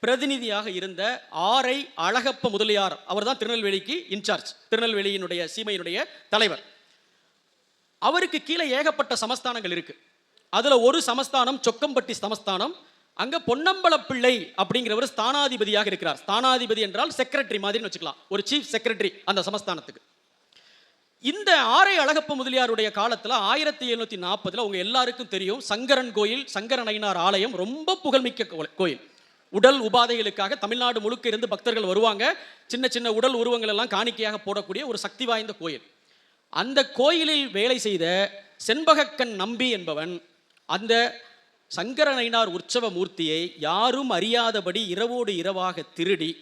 பிரதிநிதியாக இருந்த ஆரை அழகப்ப முதலியார், அவர் தான் திருநெல்வேலிக்கு இன்சார்ஜ், திருநெல்வேலியினுடைய சீமையினுடைய தலைவர். அவருக்கு கீழே ஏகப்பட்ட சமஸ்தானங்கள் இருக்கு. அதுல ஒரு சமஸ்தானம் சொக்கம்பட்டி சமஸ்தானம். அங்க பொன்னம்பல பிள்ளை அப்படிங்கிறவர் ஸ்தானாதிபதியாக இருக்கிறார். ஸ்தானாதிபதி என்றால் செக்ரட்டரி மாதிரி வச்சுக்கலாம், ஒரு சீஃப் செக்ரட்டரி அந்த சமஸ்தானத்துக்கு. இந்த ஆரை அழகப்ப முதலியாருடைய காலத்தில் 1740 உங்க எல்லாருக்கும் தெரியும், சங்கரன் கோயில், சங்கரநயினார் ஆலயம் ரொம்ப புகழ்மிக்க கோயில். உடல் உபாதைகளுக்காக தமிழ்நாடு முழுக்க இருந்து பக்தர்கள் வருவாங்க. சின்ன சின்ன உடல் உருவங்கள் எல்லாம் காணிக்கையாக போடக்கூடிய ஒரு சக்தி வாய்ந்த கோயில். அந்த கோயிலில் வேலை செய்த செண்பகக்கண் நம்பி என்பவன் அந்த சங்கரநயினார் உற்சவ மூர்த்தியை யாரும் அறியாதபடி இரவோடு இரவாக திருடி,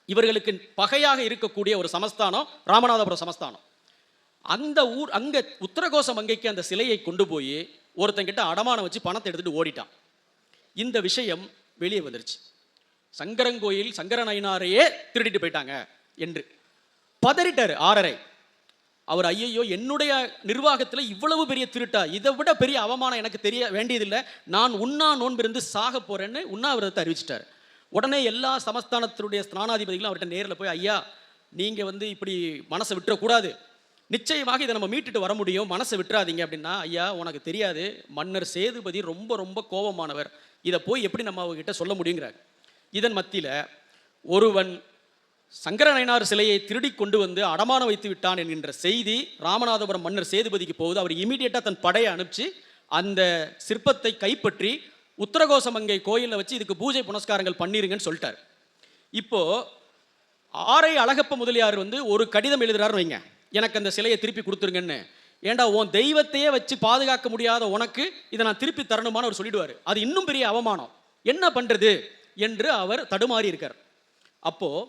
இவர்களுக்கு பகையாக இருக்கக்கூடிய ஒரு சமஸ்தானம் ராமநாதபுரம் சமஸ்தானம், அந்த ஊர் அங்க உத்தரகோச மங்கைக்கு அந்த சிலையை கொண்டு போய் ஒருத்தங்கிட்ட அடமானம் வச்சு பணத்தை எடுத்துட்டு ஓடிட்டான். இந்த விஷயம் வெளியே வந்துருச்சு. சங்கரங்கோயில் சங்கரநயினாரையே திருடிட்டு போயிட்டாங்க என்று பதறிட்டாரு ஆரரை. அவர், ஐயோ என்னுடைய நிர்வாகத்தில் இவ்வளவு பெரிய திருட்டா, இதை விட பெரிய அவமானம் எனக்கு தெரிய வேண்டியதில்லை, நான் உண்ணா நோன்பிருந்து சாக போறேன்னு உண்ணாவிரதத்தை அறிவிச்சிட்டாரு. உடனே எல்லா சமஸ்தானத்தினுடைய ஸ்தானாதிபதிகளும் அவர்கிட்ட நேரில் போய், ஐயா நீங்க இப்படி மனசை விட்டுறக்கூடாது, நிச்சயமாக இதை நம்ம மீட்டுட்டு வர முடியும், மனசை விட்டுறாதீங்க அப்படின்னா, ஐயா உனக்கு தெரியாது, மன்னர் சேதுபதி ரொம்ப ரொம்ப கோபமானவர், இதை போய் எப்படி நம்ம அவங்ககிட்ட சொல்ல முடியுங்கிறார். இதன் மத்தியில் ஒருவன் சங்கரநயினார் சிலையை திருடி கொண்டு வந்து அடமானம் வைத்து விட்டான் என்கின்ற செய்தி ராமநாதபுரம் மன்னர் சேதுபதிக்கு போகுது. அவர் இமீடியட்டாக தன் படையை அனுப்பிச்சு அந்த சிற்பத்தை கைப்பற்றி உத்தரகோசமங்கை கோயிலில் வச்சு இதுக்கு பூஜை புனஸ்காரங்கள் பண்ணிருங்கன்னு சொல்லிட்டார். இப்போ ஆரை அழகப்ப முதலியார் ஒரு கடிதம் எழுதுறாரு வைங்க, எனக்கு அந்த சிலையை திருப்பி கொடுத்துருங்கன்னு. ஏண்டா உன் தெய்வத்தையே வச்சு பாதுகாக்க முடியாத உனக்கு இதை நான் திருப்பி தரணுமான்னு அவர் சொல்லிடுவார். அது இன்னும் பெரிய அவமானம். என்ன பண்ணுறது என்று அவர் தடுமாறி இருக்கார். அப்போது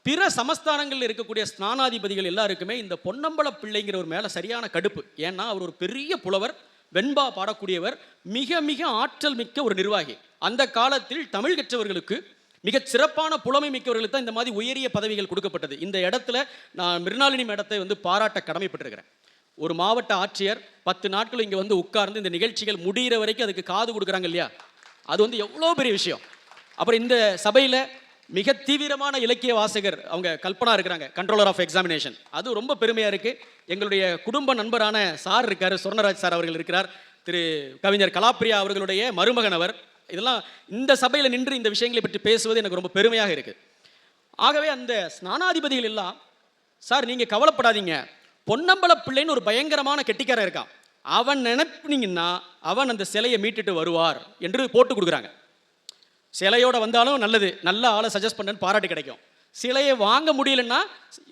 பிற சமஸ்தானங்களில் இருக்கக்கூடிய ஸ்நானாதிபதிகள் எல்லாருக்குமே இந்த பொன்னம்பல பிள்ளைங்கிற ஒரு மேலே சரியான கடுப்பு. ஏன்னா அவர் ஒரு பெரிய புலவர், வெண்பா பாடக்கூடியவர், மிக மிக ஆற்றல் மிக்க ஒரு நிர்வாகி. அந்த காலத்தில் தமிழ் கற்றவர்களுக்கு மிகச் சிறப்பான புலமை மிக்கவர்களுக்கு தான் இந்த மாதிரி உயரிய பதவிகள் கொடுக்கப்பட்டது. இந்த இடத்துல நான் மிருணாளினி மேடத்தை பாராட்ட கடமைப்பட்டிருக்கிறேன். ஒரு மாவட்ட ஆட்சியர் 10 நாட்கள் இங்கே உட்கார்ந்து இந்த நிகழ்ச்சிகள் முடிகிற வரைக்கும் அதுக்கு காது கொடுக்குறாங்க இல்லையா, அது எவ்வளோ பெரிய விஷயம். அப்புறம் இந்த சபையில் மிக தீவிரமான இலக்கிய வாசகர் அவங்க கல்பனா இருக்கிறாங்க, கண்ட்ரோலர் ஆஃப் எக்ஸாமினேஷன். அது ரொம்ப பெருமையாக இருக்குது. எங்களுடைய குடும்ப நண்பரான சார் இருக்கார், சொர்ணராஜ் சார் அவர்கள் இருக்கிறார், திரு கவிஞர் கலாப்ரியா அவர்களுடைய மருமகன் அவர். இதெல்லாம் இந்த சபையில் நின்று இந்த விஷயங்களை பற்றி பேசுவது எனக்கு ரொம்ப பெருமையாக இருக்குது. ஆகவே அந்த ஸ்நானாதிபதிகள் எல்லாம், சார் நீங்கள் கவலைப்படாதீங்க, பொன்னம்பல பிள்ளைன்னு ஒரு பயங்கரமான கெட்டிக்காரன் இருக்கான், அவன் நினைப்பினீங்கன்னா அவன் அந்த சிலையை மீட்டுட்டு வருவார் என்று போட்டு கொடுக்குறாங்க. சிலையோட வந்தாலும் நல்லது, நல்ல ஆளை சஜஸ்ட் பண்ணன்னு பாராட்டு கிடைக்கும். சிலையை வாங்க முடியலன்னா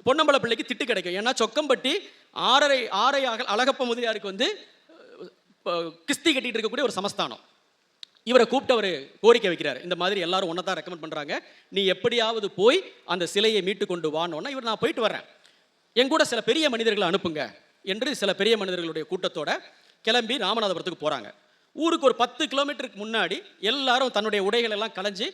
பொன்னம்பல பிள்ளைக்கு திட்டு கிடைக்கும். ஏன்னா சொக்கம்பட்டி ஆரை அழகப்ப முதலியாருக்கு கிஸ்தி கட்டிட்டு இருக்கக்கூடிய ஒரு சமஸ்தானம். இவரை கூப்பிட்டு அவர் கோரிக்கை வைக்கிறார், இந்த மாதிரி எல்லாரும் ஒன்றை தான் ரெக்கமெண்ட் பண்ணுறாங்க, நீ எப்படியாவது போய் அந்த சிலையை மீட்டு கொண்டு வானோன்னா இவர் நான் போயிட்டு வரேன், என் கூட சில பெரிய மனிதர்களை அனுப்புங்க என்று சில பெரிய மனிதர்களுடைய கூட்டத்தோட கிளம்பி ராமநாதபுரத்துக்கு போகிறாங்க. ஊருக்கு ஒரு 10 கிலோமீட்டருக்கு முன்னாடி எல்லாரும் தன்னுடைய உடைகள் எல்லாம் கலைஞ்சு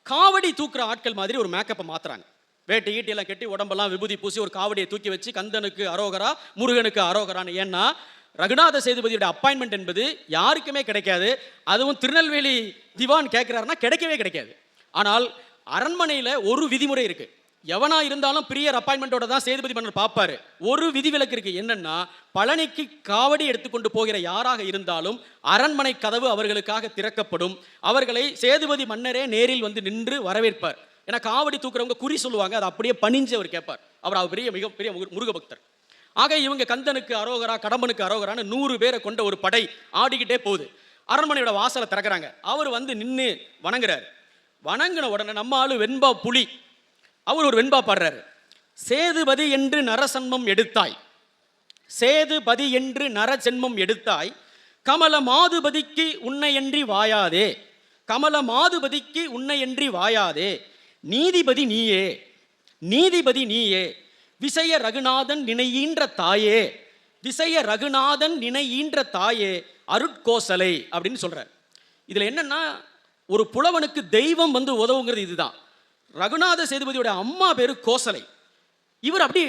காவடி தூக்குற ஆட்கள் மாதிரி ஒரு மேக்கப்பை மாற்றுறாங்க. வேட்டி ஈட்டியெல்லாம் கட்டி உடம்பெல்லாம் விபூதி பூசி ஒரு காவடியை தூக்கி வச்சு கந்தனுக்கு அரோகரா முருகனுக்கு அரோகரான்னு. ஏன்னா ரகுநாத சேதுபதியோட அப்பாயின்மெண்ட் என்பது யாருக்குமே கிடைக்காது. அதுவும் திருநெல்வேலி திவான் கேட்குறாருன்னா கிடைக்கவே கிடைக்காது. ஆனால் அரண்மனையில் ஒரு விதிமுறை இருக்குது, எவனா இருந்தாலும் பிரியர் அப்பாயின்மெண்ட்டோட தான் சேதுபதி மன்னர் பார்ப்பாரு. ஒரு விதிவிலக்கு இருக்கு, என்னன்னா பழனிக்கு காவடி எடுத்துக்கொண்டு போகிற யாராக இருந்தாலும் அரண்மனை கதவு அவர்களுக்காக திறக்கப்படும், அவர்களை சேதுபதி மன்னரே நேரில் நின்று வரவேற்பார். ஏன்னா காவடி தூக்குறவங்க குறி சொல்லுவாங்க, அதை அப்படியே பணிஞ்சு அவர் கேட்பார். அவர் பெரிய மிகப்பெரிய முருக பக்தர். ஆக இவங்க கந்தனுக்கு அரோகரா கடம்பனுக்கு அரோகரான்னு 100 பேரை கொண்ட ஒரு படை ஆடிக்கிட்டே போகுது. அரண்மனையோட வாசலை திறக்கிறாங்க. அவர் நின்று வணங்குறாரு. வணங்கின உடனே நம்ம ஆளு வெண்பா புலி அவர் ஒரு வெண்பா பாடுறாரு. சேதுபதி என்று நரசன்மம் எடுத்தாய், சேதுபதி என்று நரஜென்மம் எடுத்தாய், கமல மாதுபதிக்கு உன்னையன்றி வாயாதே, கமல மாதுபதிக்கு உன்னையன்றி வாயாதே, நீதிபதி நீயே, நீதிபதி நீயே, விசய ரகுநாதன் நினையீன்ற தாயே, விசய ரகுநாதன் நினையீன்ற தாயே, அருட்கோசலை அப்படின்னு சொல்றார். இதுல என்னன்னா ஒரு புலவனுக்கு தெய்வம் உதவுங்கிறது இதுதான். ரகுநாத சேதுபதியோட அம்மா பேரு கோசலை. இவர் அப்படி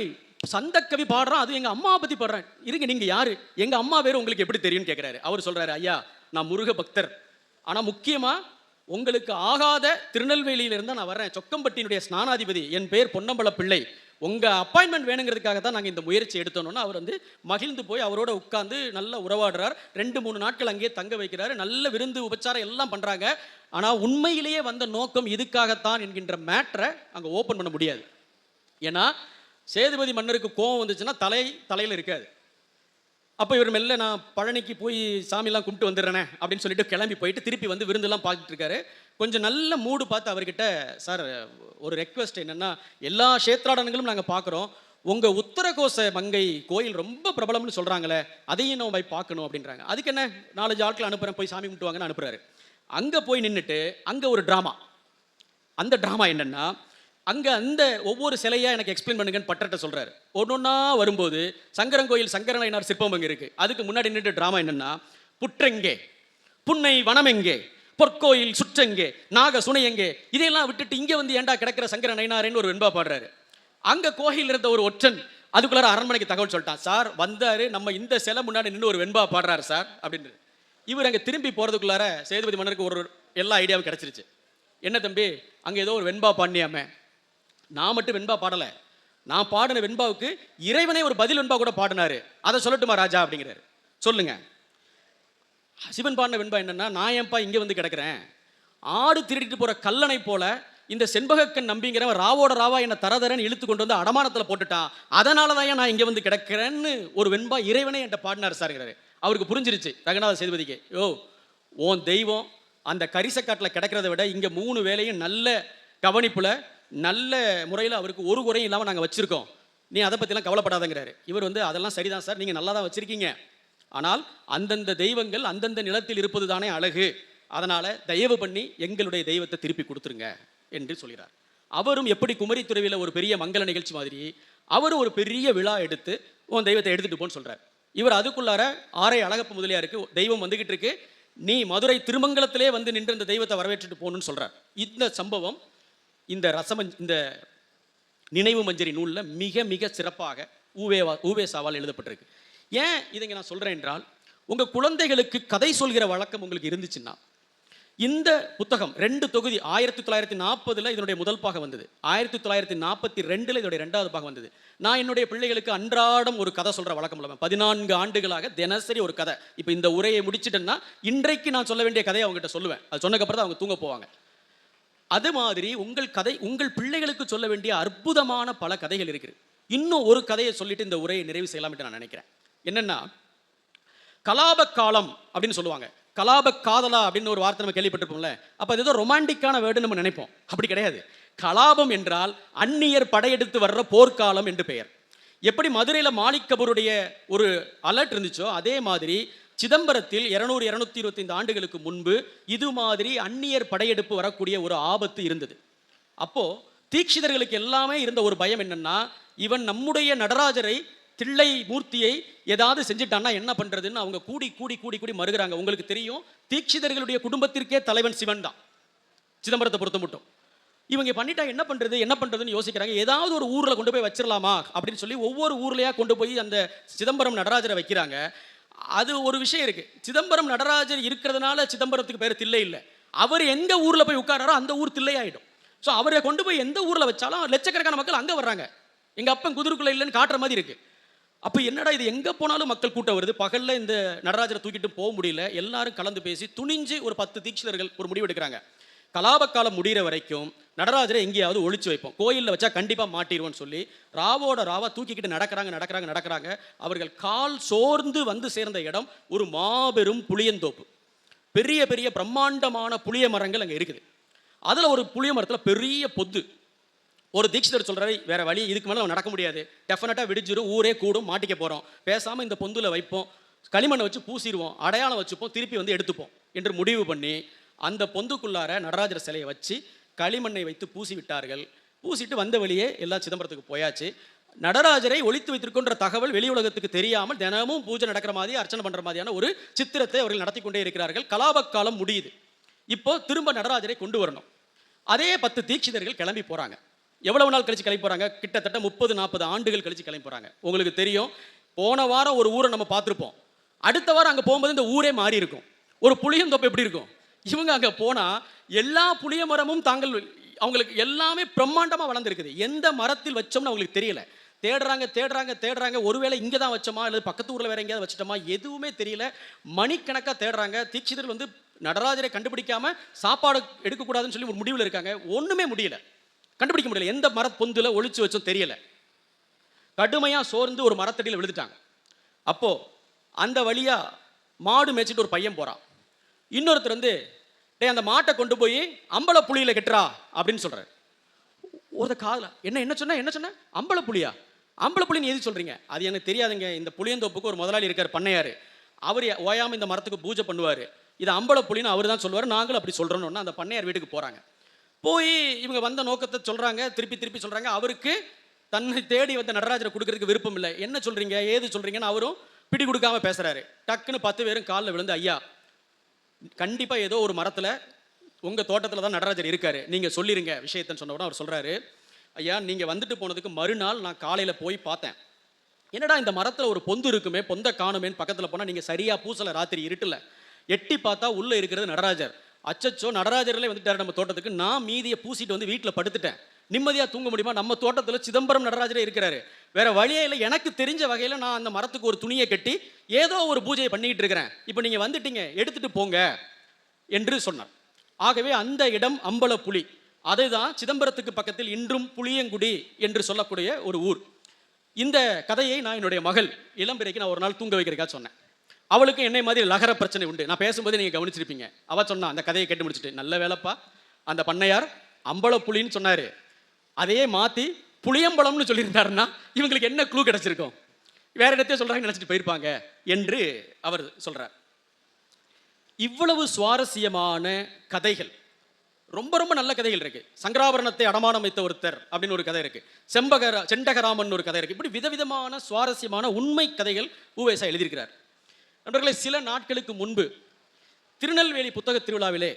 சந்தக்கவி பாடுறான், அது எங்க அம்மா பத்தி பாடுறேன். இருங்க நீங்க யாரு, எங்க அம்மா பேரு உங்களுக்கு எப்படி தெரியும்னு கேட்கிறாரு. அவர் சொல்றாரு, ஐயா நான் முருக பக்தர், ஆனா முக்கியமா உங்களுக்கு ஆகாத திருநெல்வேலியில இருந்தா நான் வர்றேன், சொக்கம்பட்டியினுடைய ஸ்நானாதிபதி, என் பேர் பொன்னம்பல பிள்ளை, உங்க அப்பாயின்மெண்ட் வேணுங்கிறதுக்காக தான் நாங்கள் இந்த முயற்சி எடுத்தோம்னா அவர் மகிழ்ந்து போய் அவரோட உட்கார்ந்து நல்லா உறவாடுறார். 2-3 நாட்கள் அங்கேயே தங்க வைக்கிறாரு. நல்ல விருந்து உபச்சாரம் எல்லாம் பண்றாங்க. ஆனால் உண்மையிலேயே வந்த நோக்கம் இதுக்காகத்தான் என்கின்ற மேட்டரை அங்கே ஓப்பன் பண்ண முடியாது. ஏன்னா சேதுபதி மன்னருக்கு கோபம் வந்துச்சுன்னா தலையில் இருக்காது. அப்போ இவர் மெல்ல நான் பழனிக்கு போய் சாமியெல்லாம் கும்பிட்டு வந்துடுறேனே அப்படின்னு சொல்லிட்டு கிளம்பி போயிட்டு திருப்பி விருந்தெல்லாம் பார்த்துட்டு இருக்காரு. கொஞ்சம் நல்ல மூடு பார்த்து அவர்கிட்ட, சார் ஒரு ரெக்வஸ்ட் என்னென்னா, எல்லா க்ஷேத்ராடனங்களும் நாங்கள் பார்க்குறோம், உங்கள் உத்தரகோச மங்கை கோயில் ரொம்ப பிரபலம்னு சொல்கிறாங்களே, அதையும் நம்ம போய் பார்க்கணும் அப்படின்றாங்க. அதுக்கு என்ன 4-5 ஆட்கள் அனுப்புகிறேன், போய் சாமி கும்பிட்டுவாங்கன்னு அனுப்புகிறாரு. அங்கே போய் நின்றுட்டு அங்கே ஒரு ட்ராமா. அந்த ட்ராமா என்னென்னா, அங்கே அந்த ஒவ்வொரு சிலையாக எனக்கு எக்ஸ்பிளைன் பண்ணுங்கன்னு பட்டர்கிட்ட சொல்கிறாரு. ஒன்றொன்னா வரும்போது சங்கரங்கோயில் சங்கரநாயனார் சிற்பம் அங்கே இருக்குது. அதுக்கு முன்னாடி நின்று ட்ராமா என்னென்னா, புற்றெங்கே புன்னை வனமெங்கே, பொற்கோயில் சுற்றெங்கே, நாக சுனையெங்கே, இதையெல்லாம் விட்டுட்டு இங்கே ஏண்டா கிடக்கிற சங்கர நயனாரேன்னு ஒரு வெண்பா பாடுறாரு. அங்கே கோயில் இருந்த ஒரு ஒற்றன் அதுக்குள்ளார அரண்மனைக்கு தகவல் சொல்லிட்டான், சார் வந்தார், நம்ம இந்த சிலை முன்னாடி நின்று ஒரு வெண்பா பாடுறாரு சார் அப்படின்னு. இவர் அங்கே திரும்பி போகிறதுக்குள்ளார சேதுபதி மன்னருக்கு ஒரு எல்லா ஐடியாவும் கிடச்சிருச்சு. என்ன தம்பி, அங்கே ஏதோ ஒரு வெண்பா பாடினியாமே, நான் மட்டும் வெண்பா பாடலை, நான் பாடின வெண்பாவுக்கு இறைவனே ஒரு பதில் வெண்பா கூட பாடினாரு, அதை சொல்லட்டுமா ராஜா அப்படிங்கிறாரு. சொல்லுங்க. சிவன் பாடின வெண்பா என்னன்னா, நான் ஏன்பா இங்கே கிடக்கிறேன், ஆடு திருடிட்டு போகிற கல்லணை போல இந்த செண்பகக்கன் நம்பிங்கிறவன் ராவோட ராவா என்னை தரதரன்னு இழுத்து கொண்டு அடமானத்தில் போட்டுட்டான், அதனால தான் நான் இங்கே கிடக்கிறேன்னு ஒரு வெண்பா இறைவனே என்கிட்ட பாடினார் சார்ங்கிறாரு. அவருக்கு புரிஞ்சிருச்சு ரங்கநாத சேதுபதிக்கு, உன் தெய்வம் அந்த கரிசக்காட்டில் கிடக்கிறத விட இங்கே 3 வேளையும் நல்ல கவனிப்பில் நல்ல முறையில் அவருக்கு ஒரு குறையும் இல்லாமல் நாங்கள் வச்சுருக்கோம், நீ அதை பற்றிலாம் கவலைப்படாதங்கிறாரு. இவர் வந்து அதெல்லாம் சரிதான் சார், நீங்கள் நல்லா தான் வச்சுருக்கீங்க, ஆனால் அந்தந்த தெய்வங்கள் அந்தந்த நிலத்தில் இருப்பது தானே அழகு, அதனால் தயவு பண்ணி எங்களுடைய தெய்வத்தை திருப்பி கொடுத்துருங்க என்று சொல்கிறார். அவரும் எப்படி குமரித்துறையில் ஒரு பெரிய மங்கள நிகழ்ச்சி மாதிரி அவரும் ஒரு பெரிய விழா எடுத்து உன் தெய்வத்தை எடுத்துகிட்டு போன்னு சொல்கிறார். இவர் அதுக்குள்ளார ஆரை அழகப்ப முதலியாருக்கு தெய்வம் வந்துகிட்டு இருக்கு, நீ மதுரை திருமங்கலத்திலே வந்து நின்று இந்த தெய்வத்தை வரவேற்றுட்டு போகணும்னு சொல்கிறார். இந்த சம்பவம் இந்த நினைவு மஞ்சரி நூலில் மிக மிக சிறப்பாக ஊவேசாவால் எழுதப்பட்டிருக்கு. ஏன் இதை நான் சொல்கிறேன் என்றால், உங்கள் குழந்தைகளுக்கு கதை சொல்கிற வழக்கம் உங்களுக்கு இருந்துச்சுன்னா, இந்த புத்தகம் 2 தொகுதி 1940 இதனுடைய முதல் பாகம் வந்தது, 1942 இதனுடைய 2வது பாகம் வந்தது. நான் என்னுடைய பிள்ளைகளுக்கு அன்றாடம் ஒரு கதை சொல்கிற வழக்கம் இல்லாமல் 14 ஆண்டுகளாக தினசரி ஒரு கதை. இப்போ இந்த உரையை முடிச்சிட்டேன்னா இன்றைக்கு நான் சொல்ல வேண்டிய கதையை அவங்ககிட்ட சொல்லுவேன். அது சொன்னக்கப்புறம் தான் அவங்க தூங்க போவாங்க. அது மாதிரி உங்கள் பிள்ளைகளுக்கு சொல்ல வேண்டிய அற்புதமான பல கதைகள் இருக்குது. இன்னும் ஒரு கதையை சொல்லிட்டு இந்த உரையை நிறைவு செய்யலாம் என்று நான் நினைக்கிறேன். என்னன்னா, கலாப காலம் அப்படின்னு சொல்லுவாங்க. கலாப காதலா அப்படின்னு ஒரு வார்த்தை நம்ம கேள்விப்பட்டிருப்போம்ல. அப்போ அது ஏதோ ரொமான்டிக்கான வேர்டு நம்ம நினைப்போம். அப்படி கிடையாது. கலாபம் என்றால் அந்நியர் படையெடுத்து வர்ற போர்க்காலம் என்று பெயர். எப்படி மதுரையில் மாலிக் கபூருடைய ஒரு அலர்ட் இருந்துச்சோ, அதே மாதிரி சிதம்பரத்தில் 200-225 ஆண்டுகளுக்கு முன்பு இது மாதிரி அந்நியர் படையெடுப்பு வரக்கூடிய ஒரு ஆபத்து இருந்தது. அப்போ தீட்சிதர்களுக்கு எல்லாமே இருந்த ஒரு பயம் என்னன்னா, இவன் நம்முடைய நடராஜரை, தில்லை மூர்த்தியை ஏதாவது செஞ்சுட்டான்னா என்ன பண்றதுன்னு அவங்க கூடி கூடி கூடி கூடி மறுகிறாங்க. உங்களுக்கு தெரியும், தீட்சிதர்களுடைய குடும்பத்திற்கே தலைவன் சிவன் தான் சிதம்பரத்தை பொறுத்த மட்டும். இவங்க பண்ணிட்டா என்ன பண்றதுன்னு யோசிக்கிறாங்க. ஏதாவது ஒரு ஊர்ல கொண்டு போய் வச்சிடலாமா அப்படின்னு சொல்லி ஒவ்வொரு ஊர்லயா கொண்டு போய் அந்த சிதம்பரம் நடராஜரை வைக்கிறாங்க. அது ஒரு விஷயம் இருக்கு. சிதம்பரம் நடராஜர் இருக்கிறதுனால சிதம்பரத்துக்கு பேர் தில்லை இல்லை. அவர் எங்க ஊர்ல போய் உட்காராரோ அந்த ஊர் தில்லை ஆயிடும். ஸோ அவரை கொண்டு போய் எந்த ஊர்ல வச்சாலும் லட்சக்கணக்கான மக்கள் அங்க வர்றாங்க. எங்க அப்பன் குதிரைக்குள்ள இல்லைன்னு காட்டுற மாதிரி இருக்கு. அப்போ என்னடா இது, எங்கே போனாலும் மக்கள் கூட்டம் வருது, பகலில் இந்த நடராஜரை தூக்கிட்டு போக முடியல. எல்லாரும் கலந்து பேசி துணிஞ்சு ஒரு 10 தீட்சிதர்கள் ஒரு முடிவு எடுக்கிறாங்க. கலாபக்காலம் முடிகிற வரைக்கும் நடராஜரை எங்கேயாவது ஒழிச்சு வைப்போம், கோயிலில் வச்சா கண்டிப்பாக மாட்டிடுவோன்னு சொல்லி ராவோட ராவா தூக்கிக்கிட்டு நடக்கிறாங்க. அவர்கள் கால் சோர்ந்து வந்து சேர்ந்த இடம் ஒரு மாபெரும் புளியந்தோப்பு. பெரிய பெரிய பிரம்மாண்டமான புளிய மரங்கள் அங்கே இருக்குது. அதில் ஒரு புளிய மரத்தில் பெரிய பொத்து. ஒரு தீட்சிதர் சொல்கிறாரு, வேற வழி இதுக்கு மேலே நடக்க முடியாது, டெஃபினட்டாக விடிஞ்சிரும், ஊரே கூடும், மாட்டிக்க போகிறோம், பேசாமல் இந்த பொந்துல வைப்போம், களிமண்ணை வச்சு பூசிடுவோம், அடையாளம் வச்சுப்போம், திருப்பி வந்து எடுத்துப்போம் என்று முடிவு பண்ணி அந்த பொந்துக்குள்ளார நடராஜர் சிலையை வச்சு களிமண்ணை வைத்து பூசி விட்டார்கள். பூசிட்டு வந்த வழியே எல்லா சிதம்பரத்துக்கு போயாச்சு. நடராஜரை ஒழித்து வைத்திருக்கின்ற தகவல் வெளி உலகத்துக்கு தெரியாமல் தினமும் பூஜை நடக்கிற மாதிரி, அர்ச்சனை பண்ணுற மாதிரியான ஒரு சித்திரத்தை அவர்கள் நடத்தி கொண்டே இருக்கிறார்கள். கலாபக்காலம் முடியுது. இப்போ திரும்ப நடராஜரை கொண்டு வரணும். அதே 10 தீட்சிதர்கள் கிளம்பி போகிறாங்க. எவ்வளவு நாள் கழிச்சு கிளம்பி போகிறாங்க? கிட்டத்தட்ட 30-40 ஆண்டுகள் கழிச்சு கிளம்பி போகிறாங்க. உங்களுக்கு தெரியும், போன வாரம் ஒரு ஊரை நம்ம பார்த்துருப்போம், அடுத்த வாரம் அங்கே போகும்போது இந்த ஊரே மாறி இருக்கும். ஒரு புளியந்தோப்பு எப்படி இருக்கும்? இவங்க அங்கே போனால் எல்லா புளிய மரமும் அவங்களுக்கு எல்லாமே பிரம்மாண்டமாக வளர்ந்துருக்குது. எந்த மரத்தில் வச்சோம்னு அவங்களுக்கு தெரியல. தேடுறாங்க. ஒருவேளை இங்கே தான் வச்சோமா அல்லது பக்கத்து ஊரில் வேற எங்கேயாவது வச்சிட்டோமா, எதுவுமே தெரியல. மணிக்கணக்காக தேடுறாங்க. தீட்சிதர்கள் வந்து நடராஜரை கண்டுபிடிக்காம சாப்பாடு எடுக்கக்கூடாதுன்னு சொல்லி ஒரு முடிவில் இருக்காங்க. ஒன்றுமே முடியல, கண்டுபிடிக்க முடியல. எந்த மர பொந்துல ஒளிச்சு வச்சோம் தெரியல. கடுமையா சோர்ந்து ஒரு மரத்தடியில் விழுந்துட்டாங்க. அப்போ அந்த வழியா மாடு மேய்ச்சிட்டு ஒரு பையன் போறான். இன்னொருத்தர் வந்து, டே அந்த மாட்டை கொண்டு போய் அம்பல புளியில கெட்டுறா அப்படின்னு சொல்றாரு. ஒரு காதல என்ன சொன்ன அம்பல புளியா? அம்பல புளின்னு எது சொல்றீங்க? அது எனக்கு தெரியாதுங்க. இந்த புளியந்தோப்புக்கு ஒரு முதலாளி இருக்கார், பண்ணையாரு. அவர் ஓயாம இந்த மரத்துக்கு பூஜை பண்ணுவாரு. இது அம்பல புளின்னு அவர் தான் சொல்லுவார், நாங்களும் அப்படி சொல்றோம்னு அந்த பண்ணையார் வீட்டுக்கு போறாங்க. போய் இவங்க வந்த நோக்கத்தை சொல்றாங்க, திருப்பி சொல்றாங்க. அவருக்கு தன்னை தேடி வந்த நடராஜரை கொடுக்கறதுக்கு விருப்பம் இல்லை. என்ன சொல்றீங்க, ஏது சொல்றீங்கன்னு அவரும் பிடி கொடுக்காம பேசுறாரு. டக்குன்னு 10 பேரும் காலில் விழுந்து, ஐயா கண்டிப்பா ஏதோ ஒரு மரத்துல உங்க தோட்டத்துல தான் நடராஜர் இருக்காரு, நீங்க சொல்லிருங்க விஷயத்தன்னு சொன்ன உடனே அவர் சொல்றாரு, ஐயா நீங்க வந்துட்டு போனதுக்கு மறுநாள் நான் காலையில போய் பார்த்தேன். என்னடா இந்த மரத்துல ஒரு பொந்து இருக்குமே, பொந்த காணுமேன்னு பக்கத்துல போனா நீங்க சரியா பூசல, ராத்திரி இருட்டுல எட்டி பார்த்தா உள்ள இருக்கிறது நடராஜர். அச்சச்சோ, நடராஜர்லேயே வந்துட்டார் நம்ம தோட்டத்துக்கு. நான் மீதியை பூசிட்டு வந்து வீட்டில் படுத்துட்டேன். நிம்மதியாக தூங்க முடியுமா? நம்ம தோட்டத்தில் சிதம்பரம் நடராஜரே இருக்கிறாரு, வேற வழியே இல்லை. எனக்கு தெரிஞ்ச வகையில் நான் அந்த மரத்துக்கு ஒரு துணியை கட்டி ஏதோ ஒரு பூஜையை பண்ணிக்கிட்டு இருக்கிறேன். இப்போ நீங்கள் வந்துட்டீங்க, எடுத்துட்டு போங்க என்று சொன்னார். ஆகவே அந்த இடம் அம்பல புலி. அதுதான் சிதம்பரத்துக்கு பக்கத்தில் இன்றும் புளியங்குடி என்று சொல்லக்கூடிய ஒரு ஊர். இந்த கதையை நான் என்னுடைய மகள் இளம்பிறைக்கு நான் ஒரு நாள் தூங்க வைக்கிறதுக்காக சொன்னேன். அவளுக்கு என்னை மாதிரி லகர பிரச்சனை உண்டு. நான் பேசும்போது நீங்கள் கவனிச்சிருப்பீங்க. அவள் சொன்னா அந்த கதையை கேட்டு முடிச்சுட்டு, நல்ல வேலைப்பா அந்த பண்ணையார் அம்பல புலின்னு சொன்னார், அதையே மாற்றி புளியம்பழம்னு சொல்லியிருந்தாருன்னா இவங்களுக்கு என்ன க்ளூ கிடைச்சிருக்கும்? வேற இடத்தையும் சொல்றாங்க நினைச்சிட்டு போயிருப்பாங்க என்று அவர் சொல்றார். இவ்வளவு சுவாரஸ்யமான கதைகள், ரொம்ப ரொம்ப நல்ல கதைகள் இருக்கு. சங்கராபரணத்தை அடமானம் வைத்த ஒருத்தர் அப்படின்னு ஒரு கதை இருக்கு. செண்டகராமன் ஒரு கதை இருக்கு. இப்படி விதவிதமான சுவாரஸ்யமான உண்மை கதைகள் உவேசா எழுதியிருக்கிறார். நண்பர்களே, சில நாட்களுக்கு முன்பு திருநெல்வேலி புத்தக திருவிழாவிலே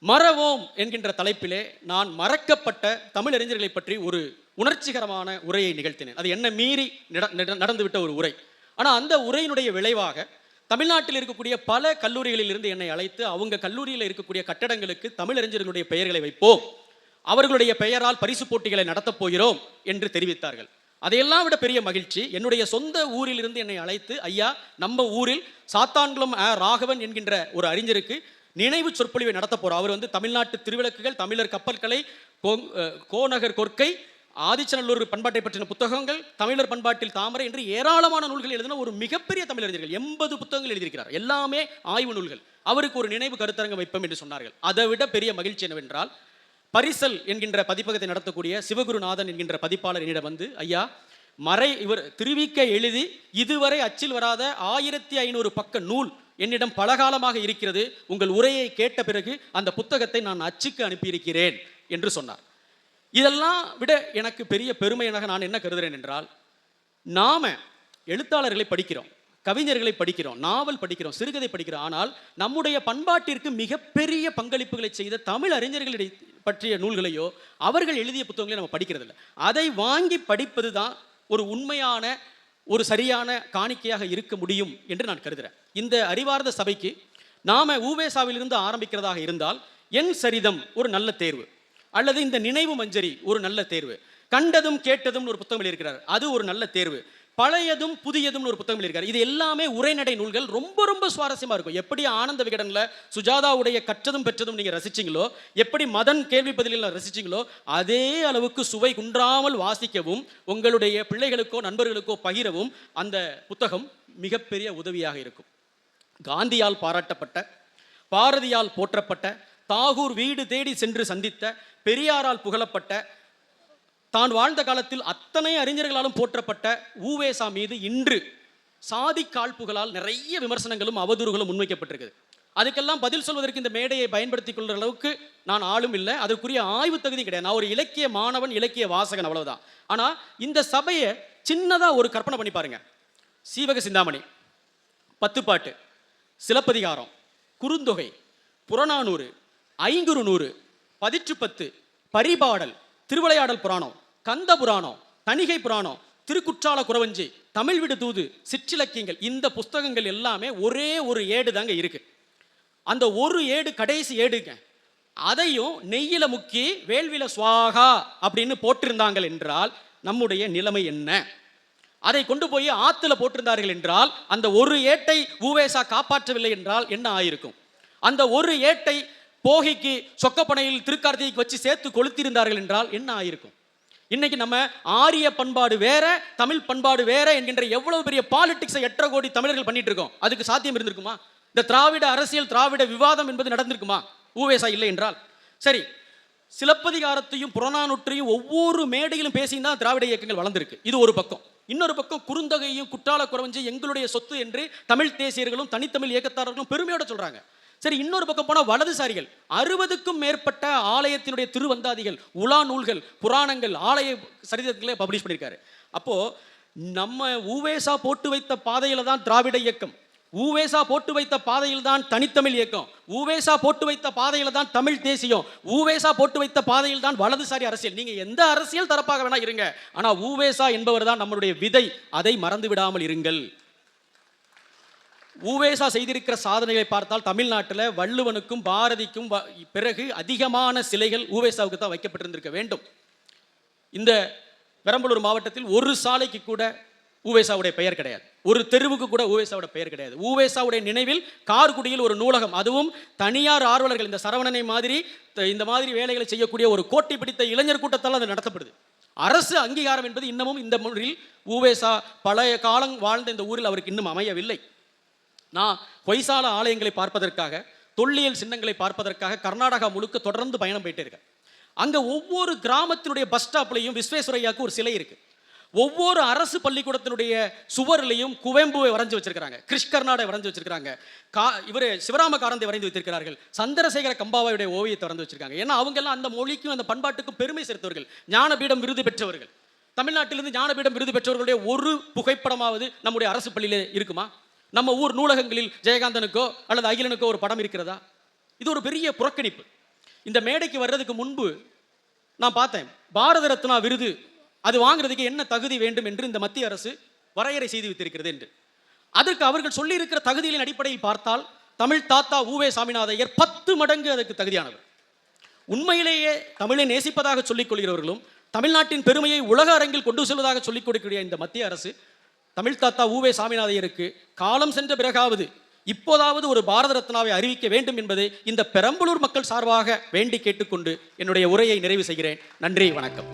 மறவோம் என்கின்ற தலைப்பிலே நான் மறக்கப்பட்ட தமிழறிஞர்களை பற்றி ஒரு உணர்ச்சிகரமான உரையை நிகழ்த்தினேன். அது என்ன மீறி நடந்துவிட்ட ஒரு உரை. ஆனால் அந்த உரையினுடைய விளைவாக தமிழ்நாட்டில் இருக்கக்கூடிய பல கல்லூரிகளில் இருந்து என்னை அழைத்து அவங்க கல்லூரியில் இருக்கக்கூடிய கட்டடங்களுக்கு தமிழறிஞர்களுடைய பெயர்களை வைப்போம், அவர்களுடைய பெயரால் பரிசு போட்டிகளை நடத்தப் போகிறோம் என்று தெரிவித்தார்கள். அதையெல்லாம் விட பெரிய மகிழ்ச்சி, என்னுடைய சொந்த ஊரில் இருந்து என்னை அழைத்து, ஐயா நம்ம ஊரில் சாத்தான்குளம் ராகவன் என்கின்ற ஒரு அறிஞருக்கு நினைவு சொற்பொழிவை நடத்த போறோம். அவர் தமிழ்நாட்டு திருவிளக்குகள், தமிழர் கப்பற்கலை, கோநகர் கொற்கை, ஆதிச்சநல்லூர் பண்பாட்டை பற்றின புத்தகங்கள், தமிழர் பண்பாட்டில் தாமரை என்று ஏராளமான நூல்கள் எழுதின ஒரு மிகப்பெரிய தமிழறிஞர்கள் 80 புத்தகங்கள் எழுதியிருக்கிறார். எல்லாமே ஆய்வு நூல்கள். அவருக்கு ஒரு நினைவு கருத்தரங்கம் வைப்போம் என்று சொன்னார்கள். அதை விட பெரிய மகிழ்ச்சி என்னவென்றால், பரிசல் என்கின்ற பதிப்பகத்தை நடத்தக்கூடிய சிவகுருநாதன் என்கின்ற பதிப்பாளர் என்னிடம் ஐயா, இவர் திருவிக்க எழுதி இதுவரை அச்சில் வராத 1500 பக்க நூல் என்னிடம் பலகாலமாக இருக்கிறது. உங்கள் உரையை கேட்ட பிறகு அந்த புத்தகத்தை நான் அச்சுக்கு அனுப்பியிருக்கிறேன் என்று சொன்னார். இதெல்லாம் விட எனக்கு பெரிய பெருமையாக நான் என்ன கருதுகிறேன் என்றால், நாம எழுத்தாளர்களை படிக்கிறோம், கவிஞர்களை படிக்கிறோம், நாவல் படிக்கிறோம், சிறுகதை படிக்கிறோம். ஆனால் நம்முடைய பண்பாட்டிற்கு மிகப்பெரிய பங்களிப்புகளை செய்த தமிழ் அறிஞர்களை பற்றிய நூல்களையோ அவர்கள் எழுதிய புத்தகங்களையும் நம்ம படிக்கிறது இல்லை. அதை வாங்கி படிப்பது தான் ஒரு உண்மையான ஒரு சரியான காணிக்கையாக இருக்க முடியும் என்று நான் கருதுகிறேன். இந்த அறிவார்ந்த சபைக்கு நாம உவேசாவிலிருந்து ஆரம்பிக்கிறதாக இருந்தால், என் சரிதம் ஒரு நல்ல தேர்வு, அல்லது இந்த நினைவு மஞ்சரி ஒரு நல்ல தேர்வு, கண்டதும் கேட்டதும் ஒரு புத்தகம் இருக்கிறார், அது ஒரு நல்ல தேர்வு, பழையதும் புதியதும் ஒரு புத்தகம் இருக்காரு. இது எல்லாமே உரைநடை நூல்கள். ரொம்ப ரொம்ப சுவாரஸ்யமா இருக்கும். எப்படி ஆனந்த விகடன்ல சுஜாதாவுடைய கற்றதும் பெற்றதும் நீங்க ரசிச்சிங்களோ, எப்படி மதன் கேள்வி பதிலில் ரசிச்சிங்களோ, அதே அளவுக்கு சுவை குன்றாமல் வாசிக்கவும் உங்களுடைய பிள்ளைகளுக்கோ நண்பர்களுக்கோ பகிரவும் அந்த புத்தகம் மிகப்பெரிய உதவியாக இருக்கும். காந்தியால் பாராட்டப்பட்ட, பாரதியால் போற்றப்பட்ட, தாகூர் வீடு தேடி சென்று சந்தித்த, பெரியாரால் புகழப்பட்ட, தான் வாழ்ந்த காலத்தில் அத்தனை அறிஞர்களாலும் போற்றப்பட்ட உவேசா மீது இன்று சாதி காழ்ப்புகளால் நிறைய விமர்சனங்களும் அவதூறுகளும் முன்வைக்கப்பட்டிருக்குது. அதுக்கெல்லாம் பதில் சொல்வதற்கு இந்த மேடையை பயன்படுத்திக் கொள்கிற அளவுக்கு நான் ஆளும் இல்லை, அதற்குரிய ஆய்வு தகுதி கிடையாது. நான் ஒரு இலக்கிய மாணவன், இலக்கிய வாசகன், அவ்வளவுதான். ஆனா இந்த சபையை சின்னதா ஒரு கற்பனை பண்ணி பாருங்க. சீவக சிந்தாமணி, பத்துப்பாட்டு, சிலப்பதிகாரம், குறுந்தொகை, புறநானூறு, ஐங்குறுநூறு, பதிற்றுப்பத்து, பரிபாடல், திருவிளையாடல் புராணம், கந்த புராணம், தணிகை புராணம், திருக்குற்றால குறவஞ்சி, தமிழ் விடு தூது, சிற்றிலக்கியங்கள், இந்த புஸ்தகங்கள் எல்லாமே ஒரே ஒரு ஏடு தாங்க இருக்கு. அந்த ஒரு ஏடு கடைசி ஏடுங்க. அதையும் நெய்யில முக்கி வேள்வில சுவாகா அப்படின்னு போட்டிருந்தாங்க என்றால் நம்முடைய நிலைமை என்ன? அதை கொண்டு போய் ஆத்துல போட்டிருந்தார்கள் என்றால், அந்த ஒரு ஏட்டை உவேசா காப்பாற்றவில்லை என்றால் என்ன ஆயிருக்கும்? அந்த ஒரு ஏட்டை போகிக்கு சொக்கப்பனையில் திருக்கார்த்திகைக்கு வச்சு சேர்த்து கொளுத்திருந்தார்கள் என்றால் என்ன ஆயிருக்கும்? இன்னைக்கு நம்ம ஆரிய பண்பாடு வேற, தமிழ் பண்பாடு வேற என்கின்ற எவ்வளவு பெரிய பாலிடிக்ஸை 8.5 கோடி தமிழர்கள் பண்ணிட்டு இருக்கோம். அதுக்கு சாத்தியம் இருந்திருக்குமா? இந்த திராவிட அரசியல், திராவிட விவாதம் என்பது நடந்திருக்குமா உவேசா இல்லை என்றால்? சரி, சிலப்பதிகாரத்தையும் புறநானூற்றையும் ஒவ்வொரு மேடையிலும் பேசிதான் திராவிட இயக்கங்கள் வளர்ந்திருக்கு. இது ஒரு பக்கம். இன்னொரு பக்கம் குறுந்தொகையும் குற்றால குறவஞ்சி எங்களுடைய சொத்து என்று தமிழ் தேசியர்களும் தனித்தமிழ் இயக்கத்தாரர்களும் பெருமையோட சொல்றாங்க. சரி, இன்னொரு பக்கம் போனா வலதுசாரிகள் 60க்கும் மேற்பட்ட ஆலயத்தினுடைய திருவந்தாதிகள், உலா நூல்கள், புராணங்கள், ஆலய சரிதங்களை பப்ளிஷ் பண்ணியிருக்காரு. அப்போ நம்ம உவேசா போட்டு வைத்த பாதையில தான் திராவிட இயக்கம், உவேசா போட்டு வைத்த பாதையில் தான் தனித்தமிழ் இயக்கம், உவேசா போட்டு வைத்த பாதையில தான் தமிழ் தேசியம், உவேசா போட்டு வைத்த பாதையில் தான் வலதுசாரி அரசியல். நீங்க எந்த அரசியல் தரப்பாக வேணா இருங்க, ஆனா உவேசா என்பவர் தான் நம்மளுடைய விதை. அதை மறந்து விடாமல் இருங்கள். உவேசா செய்திருக்கிற சாதனைகளை பார்த்தால் தமிழ்நாட்டில் வள்ளுவனுக்கும் பாரதிக்கும் பிறகு அதிகமான சிலைகள் உவேசாவுக்கு தான் வைக்கப்பட்டிருந்திருக்க வேண்டும். இந்த பெரம்பலூர் மாவட்டத்தில் ஒரு சாலைக்கு கூட உவேசாவுடைய பெயர் கிடையாது, ஒரு தெருவுக்கு கூட உவேசாவுடைய பெயர் கிடையாது. உவேசாவுடைய நினைவில் கார்குடியில் ஒரு நூலகம், அதுவும் தனியார் ஆர்வலர்கள், இந்த சரவணனை மாதிரி இந்த மாதிரி வேலைகளை செய்யக்கூடிய ஒரு கோட்டை பிடித்த இளைஞர் கூட்டத்தால் அது நடத்தப்படுது. அரசு அங்கீகாரம் என்பது இன்னமும் இந்த ஊரில் உவேசா பழைய காலம் வாழ்ந்த இந்த ஊரில் அவருக்கு இன்னும் அமையவில்லை. நான் பொய்சால ஆலயங்களை பார்ப்பதற்காக, தொல்லியல் சின்னங்களை பார்ப்பதற்காக கர்நாடகா முழுக்க தொடர்ந்து பயணம் போயிட்டே இருக்கேன். அங்க ஒவ்வொரு கிராமத்தினுடைய பஸ் ஸ்டாப்லையும் விஸ்வேஸ்வரையாவுக்கு ஒரு சிலை இருக்கு. ஒவ்வொரு அரசு பள்ளிக்கூடத்தினுடைய சுவரிலையும் குவெம்புவை வரைஞ்சு வச்சிருக்காங்க, கிருஷ் கர்நாடை வரைஞ்சு வச்சிருக்காங்க, இவர் சிவராம காரந்தை வரைந்து வைத்திருக்கிறார்கள், சந்திரசேகர கம்பாவாவுடைய ஓவியத்தை வரைந்து வச்சிருக்காங்க. ஏன்னா அவங்க எல்லாம் அந்த மொழிக்கும் அந்த பண்பாட்டுக்கும் பெருமை சேர்த்தவர்கள், ஞானபீடம் விருது பெற்றவர்கள். தமிழ்நாட்டிலிருந்து ஞானபீடம் விருது பெற்றவர்களுடைய ஒரு புகைப்படமாவது நம்முடைய அரசு பள்ளியில இருக்குமா? நம்ம ஊர் நூலகங்களில் ஜெயகாந்தனுக்கோ அல்லது அகிலனுக்கோ ஒரு படம் இருக்கிறதா? இது ஒரு பெரிய புறக்கணிப்பு. இந்த மேடைக்கு வர்றதுக்கு முன்பு நான் பார்த்தேன், பாரத ரத்னா விருது அது வாங்குறதுக்கு என்ன தகுதி வேண்டும் என்று இந்த மத்திய அரசு வரையறை செய்து வைத்திருக்கிறது என்று. அதற்கு அவர்கள் சொல்லி இருக்கிற தகுதிகளின் அடிப்படையில் பார்த்தால் தமிழ் தாத்தா உவே சாமிநாதையர் 10 மடங்கு அதற்கு தகுதியானவர். உண்மையிலேயே தமிழை நேசிப்பதாக சொல்லிக் கொள்கிறவர்களும் தமிழ்நாட்டின் பெருமையை உலக அரங்கில் கொண்டு செல்வதாக சொல்லிக் கொடுக்கக்கூடிய இந்த மத்திய அரசு தமிழ் தாத்தா உவே சாமிநாதையருக்கு காலம் சென்ற பிறகாவது இப்போதாவது ஒரு பாரத ரத்னாவை அறிவிக்க வேண்டும் என்பதை இந்த பெரம்பலூர் மக்கள் சார்பாக வேண்டி கேட்டுக்கொண்டு என்னுடைய உரையை நிறைவு செய்கிறேன். நன்றி, வணக்கம்.